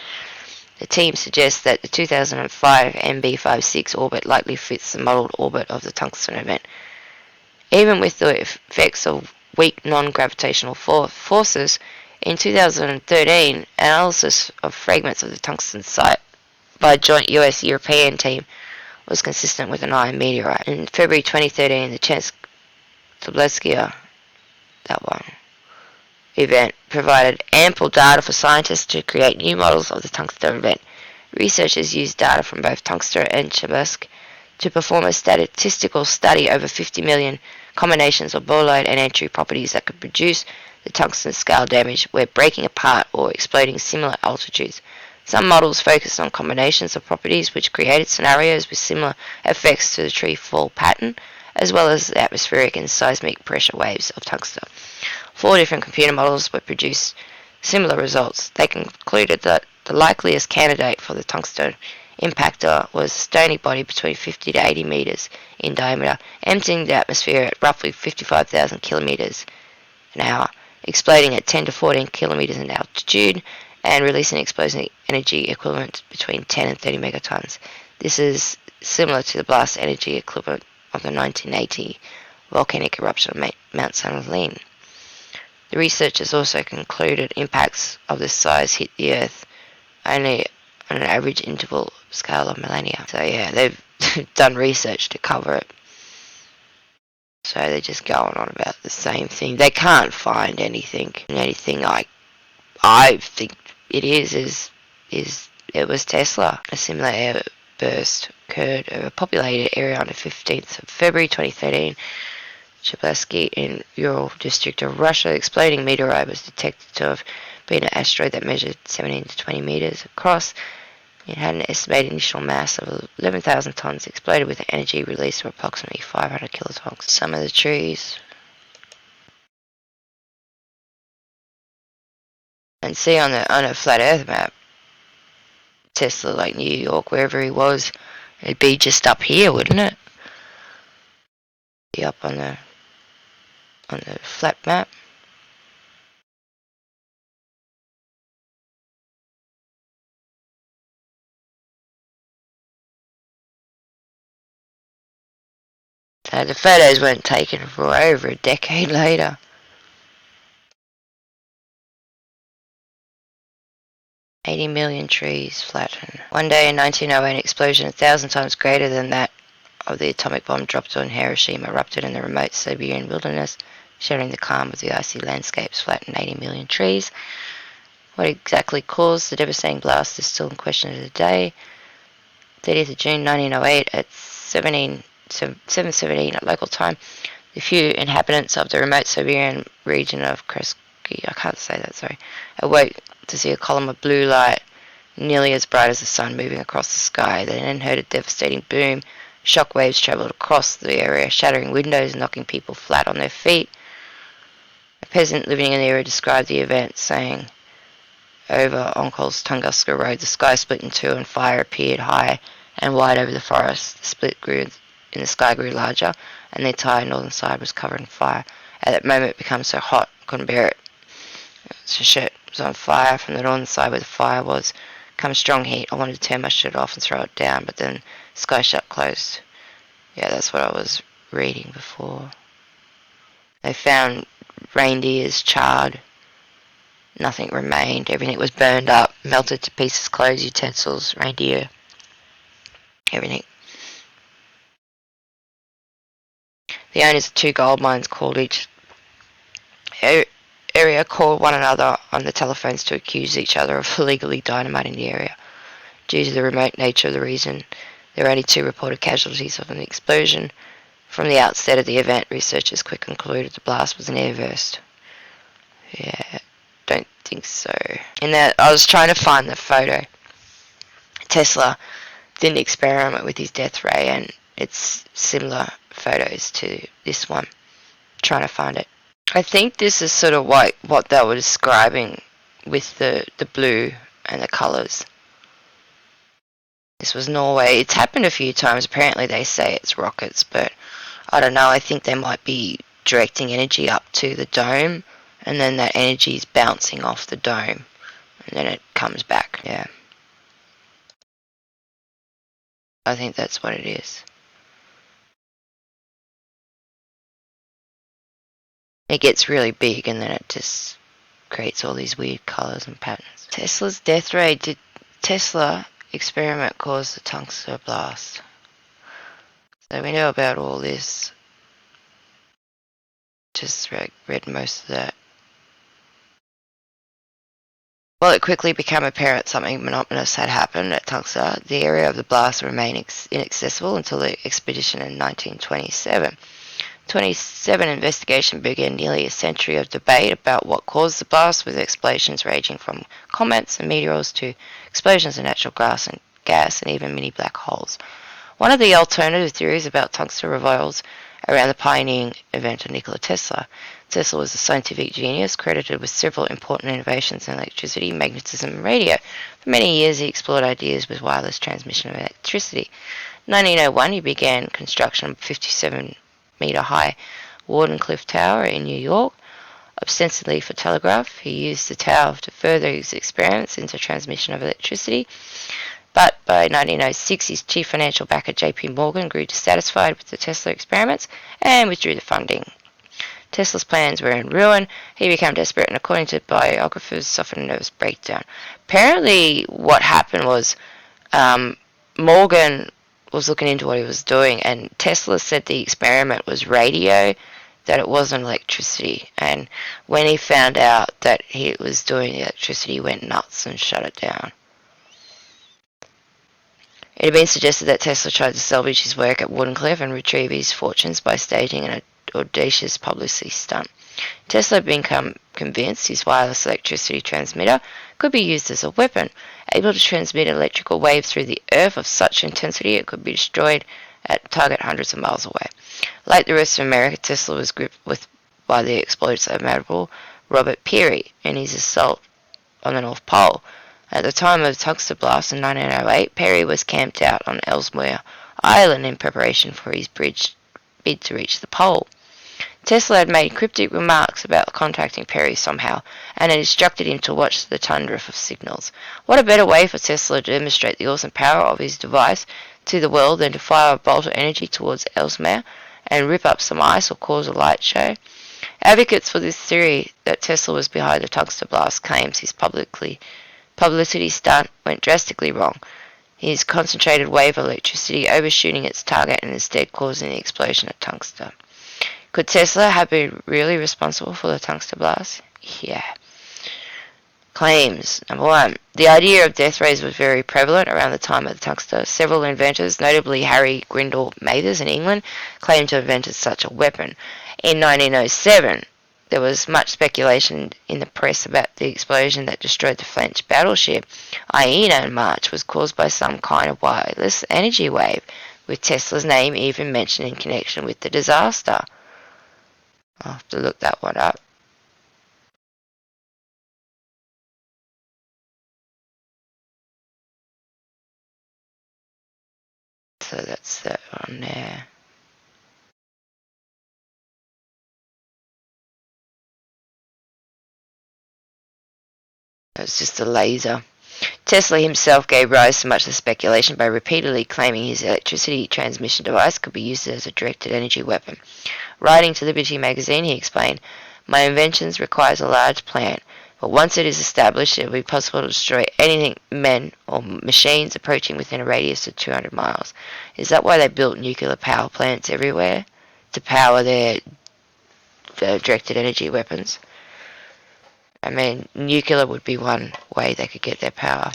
[SPEAKER 1] The team suggests that the 2005 NB56 orbit likely fits the modelled orbit of the tungsten event. Even with the effects of weak non-gravitational forces, in 2013, analysis of fragments of the tungsten site by a joint US-European team was consistent with an iron meteorite. In February 2013, the Tunguska event provided ample data for scientists to create new models of the tungsten event. Researchers used data from both Tunguska and Chelyabinsk to perform a statistical study over 50 million combinations of boloid and entry properties that could produce the tungsten scale damage where breaking apart or exploding similar altitudes. Some models focused on combinations of properties which created scenarios with similar effects to the tree fall pattern, as well as the atmospheric and seismic pressure waves of tungsten. 4 different computer models were produced similar results. They concluded that the likeliest candidate for the tungsten impactor was a stony body between 50 to 80 meters in diameter, emptying the atmosphere at roughly 55,000 kilometers an hour, exploding at 10 to 14 kilometers in altitude, and releasing explosive energy equivalent between 10 and 30 megatons. This is similar to the blast energy equivalent of the 1980 volcanic eruption of Mount St. Helena. The researchers also concluded impacts of this size hit the Earth only on an average interval scale of millennia. So yeah, they've done research to cover it. So they're just going on about the same thing. They can't find anything. Anything I think it is it was Tesla. A similar air burst occurred over a populated area on the 15th of February 2013. Tunguska in Ural district of Russia. The exploding meteorite was detected to have been an asteroid that measured 17 to 20 meters across. It had an estimated initial mass of 11,000 tons, exploded with an energy release of approximately 500 kilotons. Some of the trees. And see on a flat Earth map, Tesla, like New York, wherever he was, it'd be just up here, wouldn't it? Be up on the flat map. So the photos weren't taken for over a decade later. 80 million trees flattened. One day in 1908, an explosion 1,000 times greater than that of the atomic bomb dropped on Hiroshima erupted in the remote Siberian wilderness, shattering the calm of the icy landscapes, flattened 80 million trees. What exactly caused the devastating blast is still in question today. 30th of June 1908 at 7:17 at local time, the few inhabitants of the remote Siberian region of Kreski, I can't say that, sorry, awoke to see a column of blue light nearly as bright as the sun moving across the sky. They then heard a devastating boom. Shock waves travelled across the area, shattering windows and knocking people flat on their feet. A peasant living in the area described the event, saying, over Onkol's Tunguska road, the sky split in two and fire appeared high and wide over the forest. The split grew in the sky grew larger, and the entire northern side was covered in fire. At that moment it became so hot, I couldn't bear it. So shirt was on fire from the northern side where the fire was. Come strong heat. I wanted to tear my shirt off and throw it down, but then the sky shut closed. Yeah, that's what I was reading before. They found reindeers charred. Nothing remained. Everything was burned up, melted to pieces, clothes, utensils, reindeer, everything. The owners of two gold mines called each area called one another on the telephones to accuse each other of illegally dynamiting the area. Due to the remote nature of the region, there were only 2 reported casualties of an explosion. From the outset of the event, researchers quickly concluded the blast was an airburst. Yeah, don't think so. In that, I was trying to find the photo. Tesla didn't experiment with his death ray, and it's similar photos to this one. Trying to find it. I think this is sort of what they were describing with the blue and the colours. This was Norway. It's happened a few times. Apparently they say it's rockets, but I don't know. I think they might be directing energy up to the dome, and then that energy is bouncing off the dome, and then it comes back. Yeah. I think that's what it is. It gets really big, and then it just creates all these weird colours and patterns. Tesla's death ray. Did Tesla experiment cause the Tunguska blast? So we know about all this. Just read most of that. Well, it quickly became apparent something anomalous had happened at Tunguska. The area of the blast remained inaccessible until the expedition in 1927. 27 investigation began nearly a century of debate about what caused the blast, with explosions ranging from comets and meteors to explosions of natural gas and even mini black holes. One of the alternative theories about Tunguska revolves around the pioneering event of Nikola Tesla. Tesla was a scientific genius credited with several important innovations in electricity, magnetism, and radio. For many years, he explored ideas with wireless transmission of electricity. In 1901, he began construction of a 57-meter high Wardenclyffe Tower in New York. ostensibly for telegraph. He used the tower to further his experiments into transmission of electricity. But by 1906, his chief financial backer, J.P. Morgan, grew dissatisfied with the Tesla experiments and withdrew the funding. Tesla's plans were in ruin. He became desperate and, according to biographers, suffered a nervous breakdown. Apparently, what happened was um, Morgan was looking into what he was doing, and Tesla said the experiment was radio, that it wasn't electricity. And when he found out that he was doing electricity, he went nuts and shut it down. It had been suggested that Tesla tried to salvage his work at Wardenclyffe and retrieve his fortunes by staging an audacious publicity stunt. Tesla had become convinced his wireless electricity transmitter could be used as a weapon, able to transmit electrical waves through the earth of such intensity it could be destroyed at a target hundreds of miles away. Like the rest of America, Tesla was gripped by the explosive admiral Robert Peary in his assault on the North Pole. At the time of the Tunguska blast in 1908, Peary was camped out on Ellesmere Island in preparation for his bid to reach the pole. Tesla had made cryptic remarks about contacting Peary somehow, and had instructed him to watch the tundra of signals. What a better way for Tesla to demonstrate the awesome power of his device to the world than to fire a bolt of energy towards Ellesmere and rip up some ice or cause a light show? Advocates for this theory that Tesla was behind the Tunguska blast claims his publicity stunt went drastically wrong. His concentrated wave of electricity overshooting its target and instead causing the explosion at Tunguska. Could Tesla have been really responsible for the Tunguska blast? Yeah. Claims. Number 1. The idea of death rays was very prevalent around the time of the Tunguska. Several inventors, notably Harry Grindal Mathers in England, claimed to have invented such a weapon. In 1907, there was much speculation in the press about the explosion that destroyed the French battleship Iena in March was caused by some kind of wireless energy wave, with Tesla's name even mentioned in connection with the disaster. I'll have to look that one up. So that's that one there. It's just a laser. Tesla himself gave rise to much of the speculation by repeatedly claiming his electricity transmission device could be used as a directed energy weapon. Writing to Liberty magazine, he explained, "My invention requires a large plan, but once it is established, it will be possible to destroy anything, men or machines, approaching within a radius of 200 miles. Is that why they built nuclear power plants everywhere? To power their directed energy weapons? I mean, nuclear would be one way they could get their power.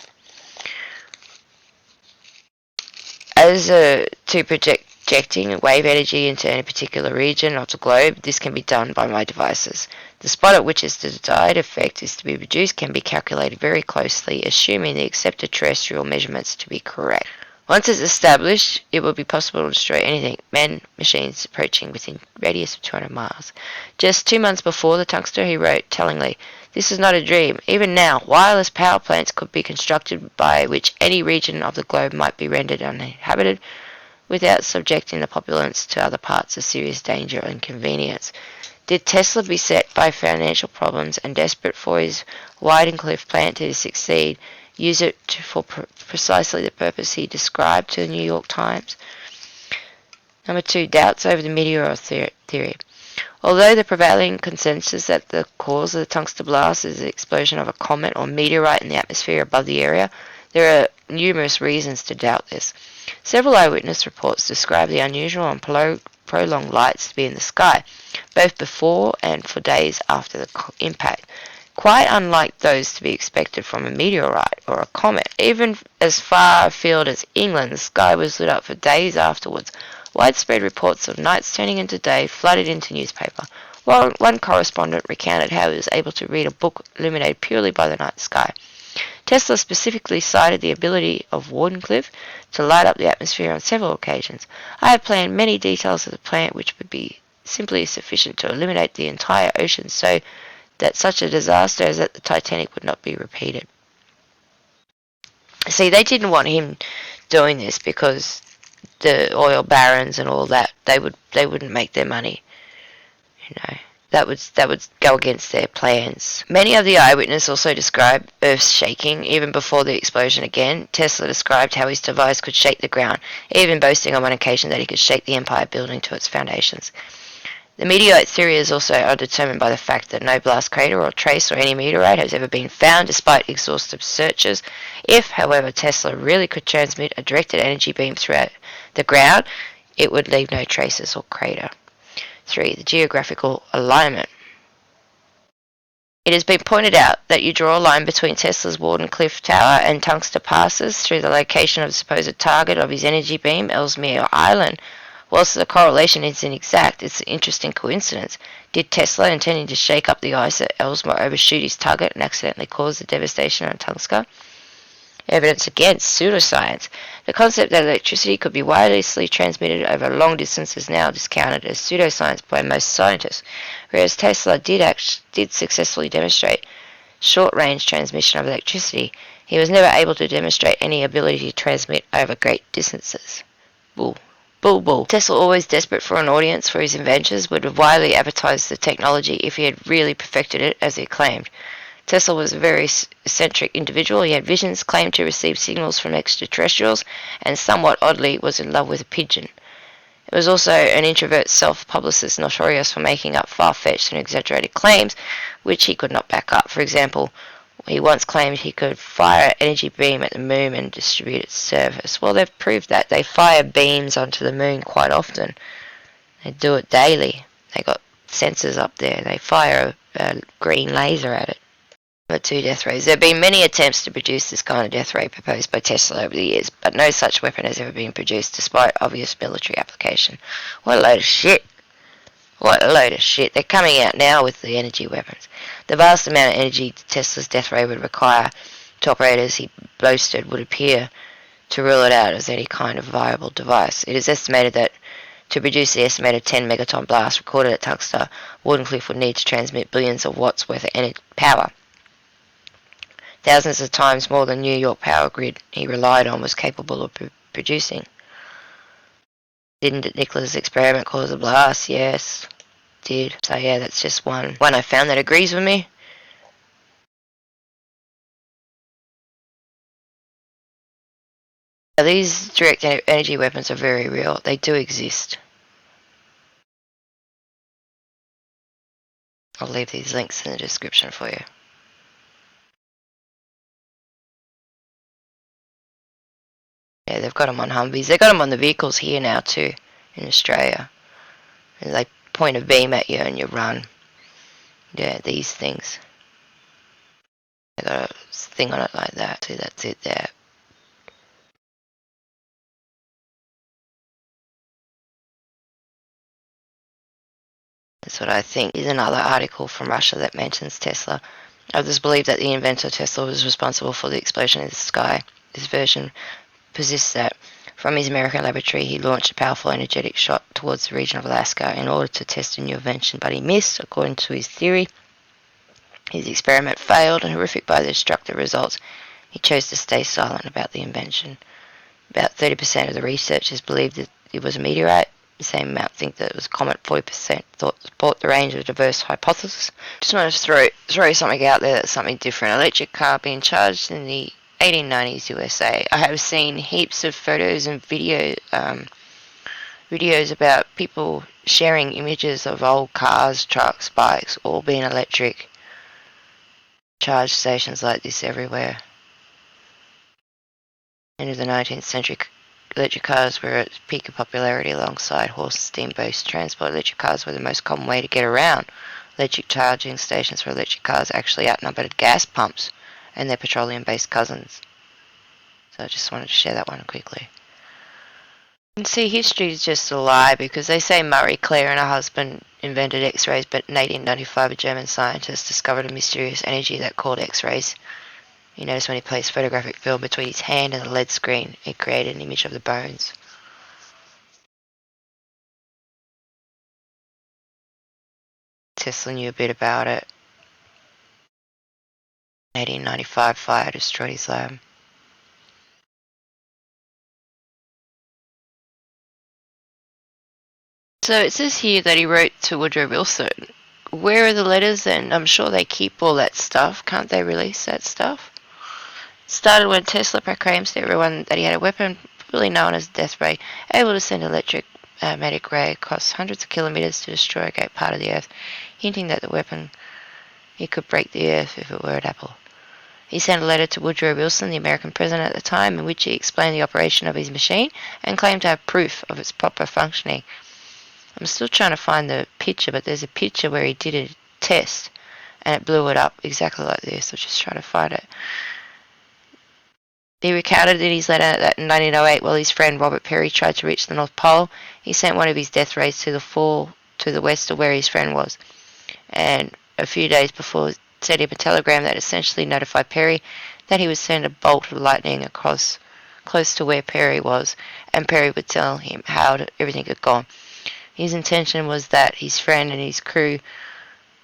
[SPEAKER 1] As to projecting wave energy into any particular region of the globe, this can be done by my devices. The spot at which its desired effect is to be produced can be calculated very closely, assuming the accepted terrestrial measurements to be correct. Once it's established, it will be possible to destroy anything, men, machines, approaching within a radius of 200 miles. Just 2 months before the Tunguska, he wrote tellingly, "This is not a dream. Even now, wireless power plants could be constructed by which any region of the globe might be rendered uninhabited without subjecting the populace to other parts of serious danger and inconvenience." Did Tesla beset by financial problems and desperate for his Wardenclyffe plant to succeed, use it for precisely the purpose he described to the New York Times? Number 2. Doubts over the meteor theory. Although the prevailing consensus that the cause of the Tunguska blast is the explosion of a comet or meteorite in the atmosphere above the area, there are numerous reasons to doubt this. Several eyewitness reports describe the unusual and prolonged lights to be in the sky, both before and for days after the impact, quite unlike those to be expected from a meteorite or a comet. Even as far afield as England, the sky was lit up for days afterwards. Widespread reports of nights turning into day flooded into newspaper. While one correspondent recounted how he was able to read a book illuminated purely by the night sky. Tesla specifically cited the ability of Wardenclyffe to light up the atmosphere on several occasions. "I have planned many details of the plant which would be simply sufficient to illuminate the entire ocean so that such a disaster as at the Titanic would not be repeated." See, they didn't want him doing this because the oil barons and all that, they wouldn't make their money, you know. that would go against their plans. Many of the eyewitnesses also described Earth shaking even before the explosion again. Tesla described how his device could shake the ground, even boasting on one occasion that he could shake the Empire Building to its foundations. The meteorite theory is also undetermined by the fact that no blast crater or trace or any meteorite has ever been found despite exhaustive searches. If, however, Tesla really could transmit a directed energy beam throughout the ground, it would leave no traces or crater. 3. The geographical alignment. It has been pointed out that you draw a line between Tesla's Wardenclyffe Tower and Tunguska passes through the location of the supposed target of his energy beam, Ellesmere Island. Whilst the correlation is inexact, it's an interesting coincidence. Did Tesla, intending to shake up the ice at Ellesmere, overshoot his target and accidentally cause the devastation on Tunguska? Evidence against pseudoscience. The concept that electricity could be wirelessly transmitted over long distances is now discounted as pseudoscience by most scientists, whereas Tesla did successfully demonstrate short-range transmission of electricity. He was never able to demonstrate any ability to transmit over great distances. Bull. Bull. Tesla, always desperate for an audience for his inventions, would have widely advertised the technology if he had really perfected it as he claimed. Tesla was a very eccentric individual. He had visions, claimed to receive signals from extraterrestrials, and somewhat oddly was in love with a pigeon. He was also an introvert self-publicist notorious for making up far-fetched and exaggerated claims which he could not back up. For example, he once claimed he could fire an energy beam at the moon and distribute its surface. Well, they've proved that. They fire beams onto the moon quite often. They do it daily. They got sensors up there. They fire a green laser at it. Number 2, death rays. There have been many attempts to produce this kind of death ray proposed by Tesla over the years, but no such weapon has ever been produced despite obvious military application. What a load of shit. What a load of shit. They're coming out now with the energy weapons. The vast amount of energy Tesla's death ray would require to operate as he boasted would appear to rule it out as any kind of viable device. It is estimated that to produce the estimated 10 megaton blast recorded at Tunguska, Wardenclyffe would need to transmit billions of watts worth of power. Thousands of times more than New York power grid he relied on was capable of producing. Didn't Nikola's experiment cause a blast? Yes, did. So yeah, that's just one I found that agrees with me. Now, these direct energy weapons are very real. They do exist. I'll leave these links in the description for you. Yeah, they've got them on Humvees. They've got them on the vehicles here now too, in Australia. And they point a beam at you and you run. Yeah, these things. They got a thing on it like that. See, that's it there. That's what I think. Here's another article from Russia that mentions Tesla. Others believe that the inventor Tesla was responsible for the explosion in the sky. This version persists that from his American laboratory he launched a powerful energetic shot towards the region of Alaska in order to test a new invention, but he missed. According to his theory, his experiment failed, and horrific by the destructive results, he chose to stay silent about the invention. About 30% of the researchers believed that it was a meteorite. The same amount think that it was a comet. 40% thought support the range of diverse hypotheses. Just want to throw something out there that's something different. Electric car being charged in the 1890s USA. I have seen heaps of photos and videos about people sharing images of old cars, trucks, bikes, all being electric. Charge stations like this everywhere. End of the 19th century, electric cars were at peak of popularity alongside horse steamboat transport. Electric cars were the most common way to get around. Electric charging stations for electric cars actually outnumbered gas pumps and their petroleum-based cousins. So I just wanted to share that one quickly. And see, history is just a lie because they say Marie Claire and her husband invented X-rays, but in 1895 a German scientist discovered a mysterious energy that called X-rays. You notice when he placed photographic film between his hand and the LED screen, it created an image of the bones. Tesla knew a bit about it. 1895 fire destroyed his lab. So it says here that he wrote to Woodrow Where are the letters then? I'm sure they keep all that stuff. Can't they release that stuff? Started when Tesla proclaimed to everyone that he had a weapon, probably known as death ray, able to send electromagnetic ray across hundreds of kilometers to destroy a great part of the Earth, hinting that the weapon it could break the Earth if it were an apple. He sent a letter to Woodrow Wilson, the American president at the time, in which he explained the operation of his machine and claimed to have proof of its proper functioning. I'm still trying to find the picture, but there's a picture where he did a test and it blew it up exactly like this. I'll just try to find it. He recounted in his letter that in 1908, while his friend Robert Peary tried to reach the North Pole, he sent one of his death rays to the west of where his friend was. And a few days before, sent him a telegram that essentially notified Peary that he would send a bolt of lightning across close to where Peary was, and Peary would tell him how everything had gone. His intention was that his friend and his crew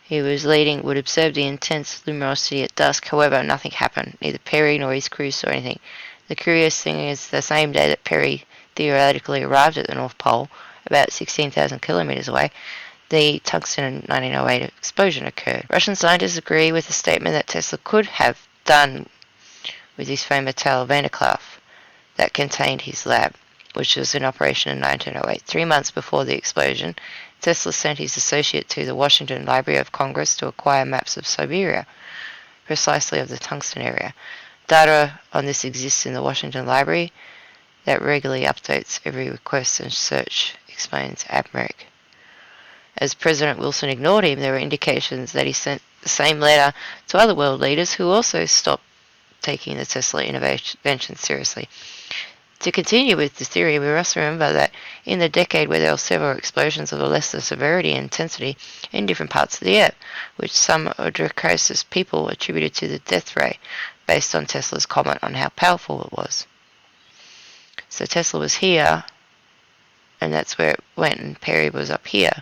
[SPEAKER 1] he was leading would observe the intense luminosity at dusk. However, nothing happened. Neither Peary nor his crew saw anything. The curious thing is, the same day that Peary theoretically arrived at the North Pole, about 16,000 kilometers away, the tungsten 1908 explosion occurred. Russian scientists agree with the statement that Tesla could have done with his famous Tal Vanderklaff that contained his lab, which was in operation in 1908. 3 months before the explosion, Tesla sent his associate to the Washington Library of Congress to acquire maps of Siberia, precisely of the tungsten area. Data on this exists in the Washington Library that regularly updates every request and search, explains Abmerick. As President Wilson ignored him, there were indications that he sent the same letter to other world leaders who also stopped taking the Tesla invention seriously. To continue with the theory, we must remember that in the decade where there were several explosions of a lesser severity and intensity in different parts of the Earth, which some Odricos's people attributed to the death ray, based on Tesla's comment on how powerful it was. So Tesla was here, and that's where it went, and Peary was up here.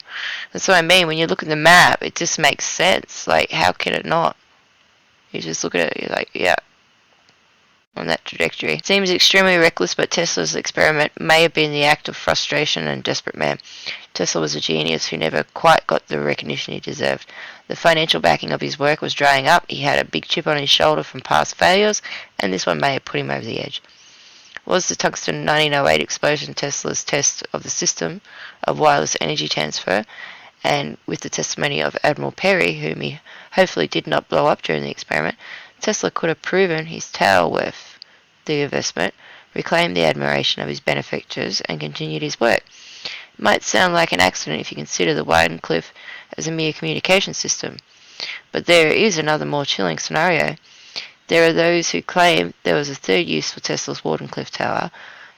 [SPEAKER 1] That's what I mean. When you look at the map, it just makes sense. Like, how can it not? You just look at it, you're like, yeah, on that trajectory. It seems extremely reckless, but Tesla's experiment may have been the act of frustration and desperate man. Tesla was a genius who never quite got the recognition he deserved. The financial backing of his work was drying up. He had a big chip on his shoulder from past failures, and this one may have put him over the edge. Was the tungsten 1908 explosion Tesla's test of the system of wireless energy transfer, and with the testimony of Admiral Peary, whom he hopefully did not blow up during the experiment, Tesla could have proven his tower worth the investment, reclaimed the admiration of his benefactors, and continued his work. It might sound like an accident if you consider the Wardenclyffe as a mere communication system, but there is another more chilling scenario. There are those who claim there was a third use for Tesla's Wardenclyffe Tower,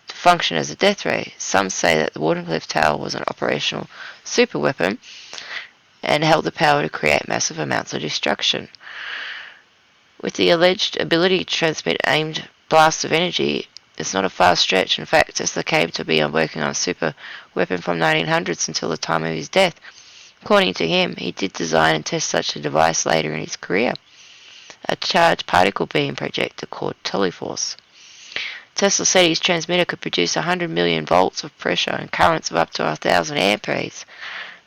[SPEAKER 1] to function as a death ray. Some say that the Wardenclyffe Tower was an operational superweapon and held the power to create massive amounts of destruction. With the alleged ability to transmit aimed blasts of energy, it's not a far stretch. In fact, Tesla came to be working on a super weapon from 1900s until the time of his death. According to him, he did design and test such a device later in his career, a charged particle beam projector called Teleforce. Tesla said his transmitter could produce 100 million volts of pressure and currents of up to 1,000 amperes,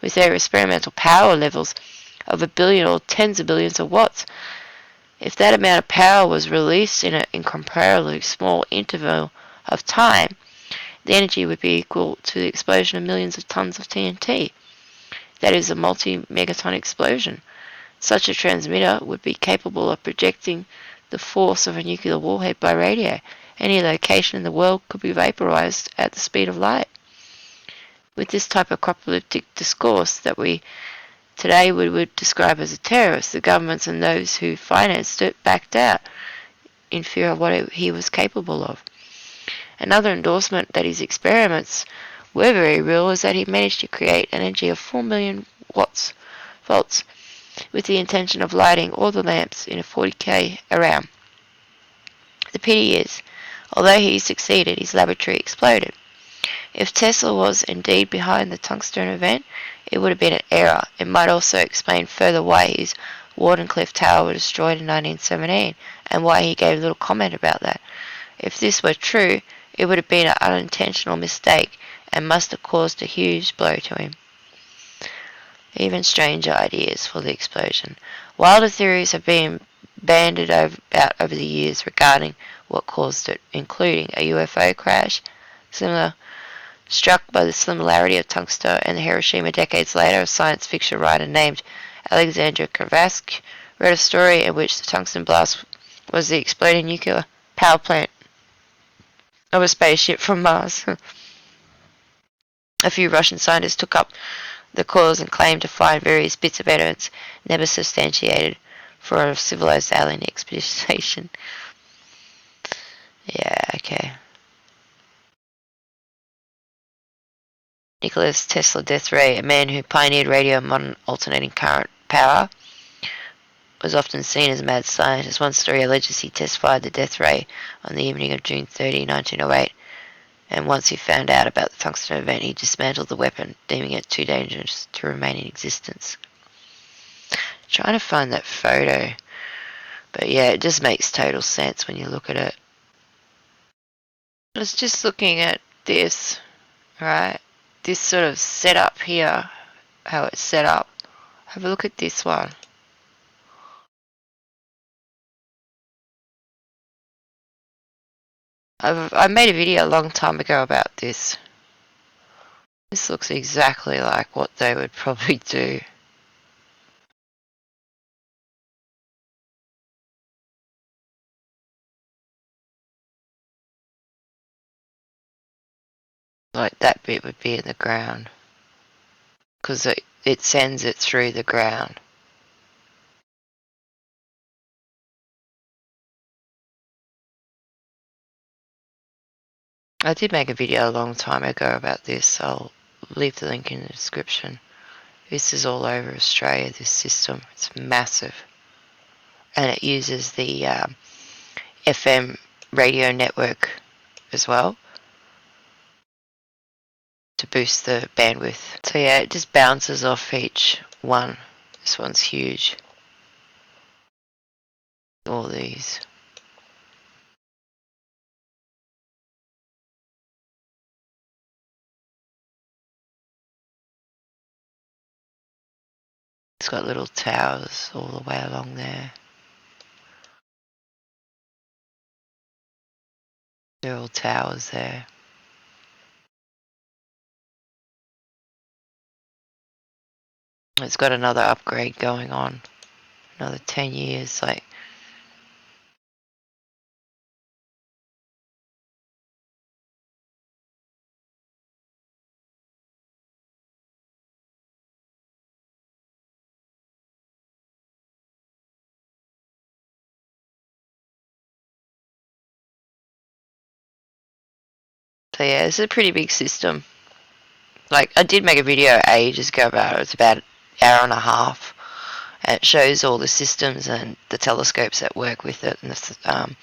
[SPEAKER 1] with their experimental power levels of a billion or tens of billions of watts. If that amount of power was released in an incomparably small interval of time, the energy would be equal to the explosion of millions of tons of TNT. That is a multi-megaton explosion. Such a transmitter would be capable of projecting the force of a nuclear warhead by radio. Any location in the world could be vaporized at the speed of light. With this type of apocalyptic discourse that we today we would describe as a terrorist, the governments and those who financed it backed out in fear of what he was capable of. Another endorsement that his experiments were very real is that he managed to create energy of 4 million volts, with the intention of lighting all the lamps in a 40k around. The pity is, although he succeeded, his laboratory exploded. If Tesla was indeed behind the tungsten event, it would have been an error. It might also explain further why his Wardenclyffe Tower was destroyed in 1917, and why he gave little comment about that. If this were true, it would have been an unintentional mistake, and must have caused a huge blow to him. Even stranger ideas for the explosion. Wilder theories have been banded out over the years regarding what caused it, including a UFO crash, similar struck by the similarity of Tunguska and Hiroshima decades later. A science fiction writer named Alexandra Kravask wrote a story in which the tungsten blast was the exploding nuclear power plant of a spaceship from Mars. A few Russian scientists took up the cause and claimed to find various bits of evidence never substantiated for a civilized alien expedition. Yeah, okay. Nikola Tesla death ray, a man who pioneered radio and modern alternating current power, was often seen as a mad scientist. One story alleges he testified the death ray on the evening of June 30, 1908, and once he found out about the tungsten event, he dismantled the weapon, deeming it too dangerous to remain in existence. Trying to find that photo, but yeah, it just makes total sense when you look at it. I was just looking at this, right? This sort of setup here, how it's set up. Have a look at this one. I made a video a long time ago about this. This looks exactly like what they would probably do. Like that bit would be in the ground. Because it sends it through the ground. I did make a video a long time ago about this. I'll leave the link in the description. This is all over Australia, this system. It's massive. And it uses the FM radio network as well to boost the bandwidth. So yeah, it just bounces off each one. This one's huge. All these. It's got little towers all the way along there. They're all towers there. It's got another upgrade going on. Another 10 years, like. So yeah, it's a pretty big system. Like, I did make a video ages ago about it. It's about an hour and a half. And it shows all the systems and the telescopes that work with it and the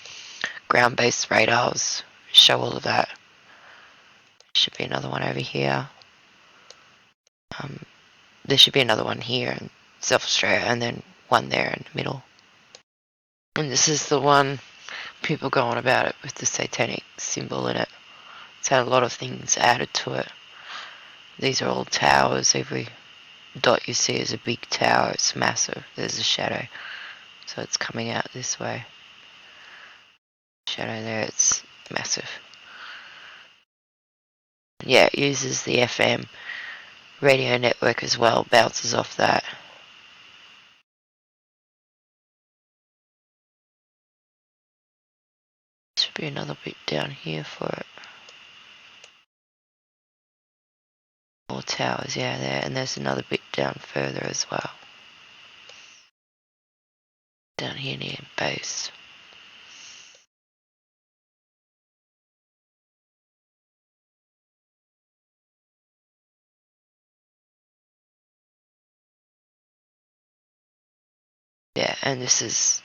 [SPEAKER 1] ground-based radars show all of that. Should be another one over here. There should be another one here in South Australia and then one there in the middle. And this is the one people go on about it with the satanic symbol in it. It's had a lot of things added to it. These are all towers. Every dot you see is a big tower. It's massive. There's a shadow. So it's coming out this way. Shadow there, it's massive. Yeah, it uses the FM radio network as well. Bounces off that. Should be another bit down here for it. More towers, yeah, there. And there's another bit down further as well. Down here near base. Yeah, and this is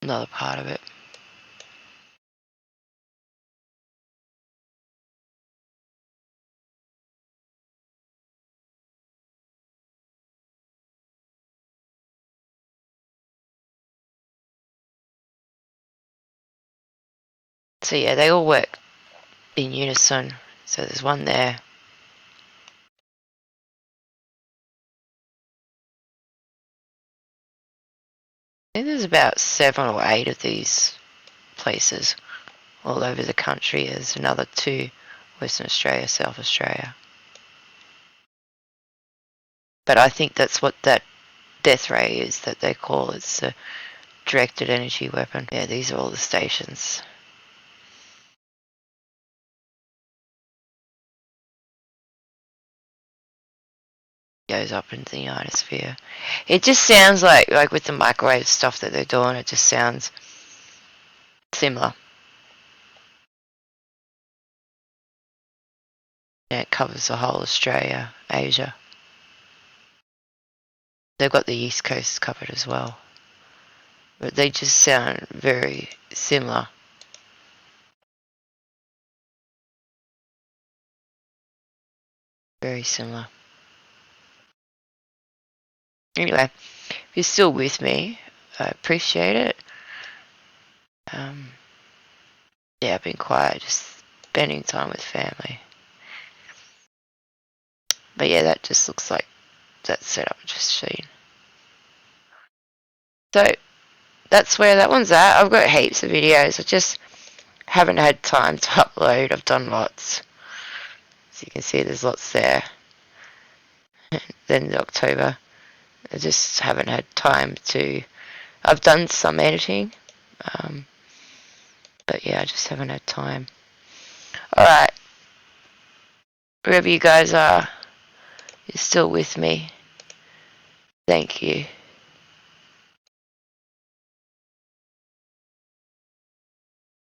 [SPEAKER 1] another part of it. So yeah, they all work in unison. So there's one there. think there's about 7 or 8 of these places all over the country. There's another 2, Western Australia, South Australia. But I think that's what that death ray is that they call it. It's a directed energy weapon. Yeah, these are all the stations. Goes up into the ionosphere. It just sounds like with the microwave stuff that they're doing, it just sounds similar. Yeah, it covers the whole Australia, Asia. They've got the East Coast covered as well. But they just sound very similar. Very similar. Anyway, if you're still with me, I appreciate it. Yeah, I've been quiet, just spending time with family. But yeah, that just looks like that setup I've just seen. So that's where that one's at. I've got heaps of videos. I just haven't had time to upload. I've done lots. As you can see, there's lots there. Then October, I just haven't had time to. I've done some editing, but yeah, I just haven't had time. Alright, wherever you guys are, you're still with me. Thank you.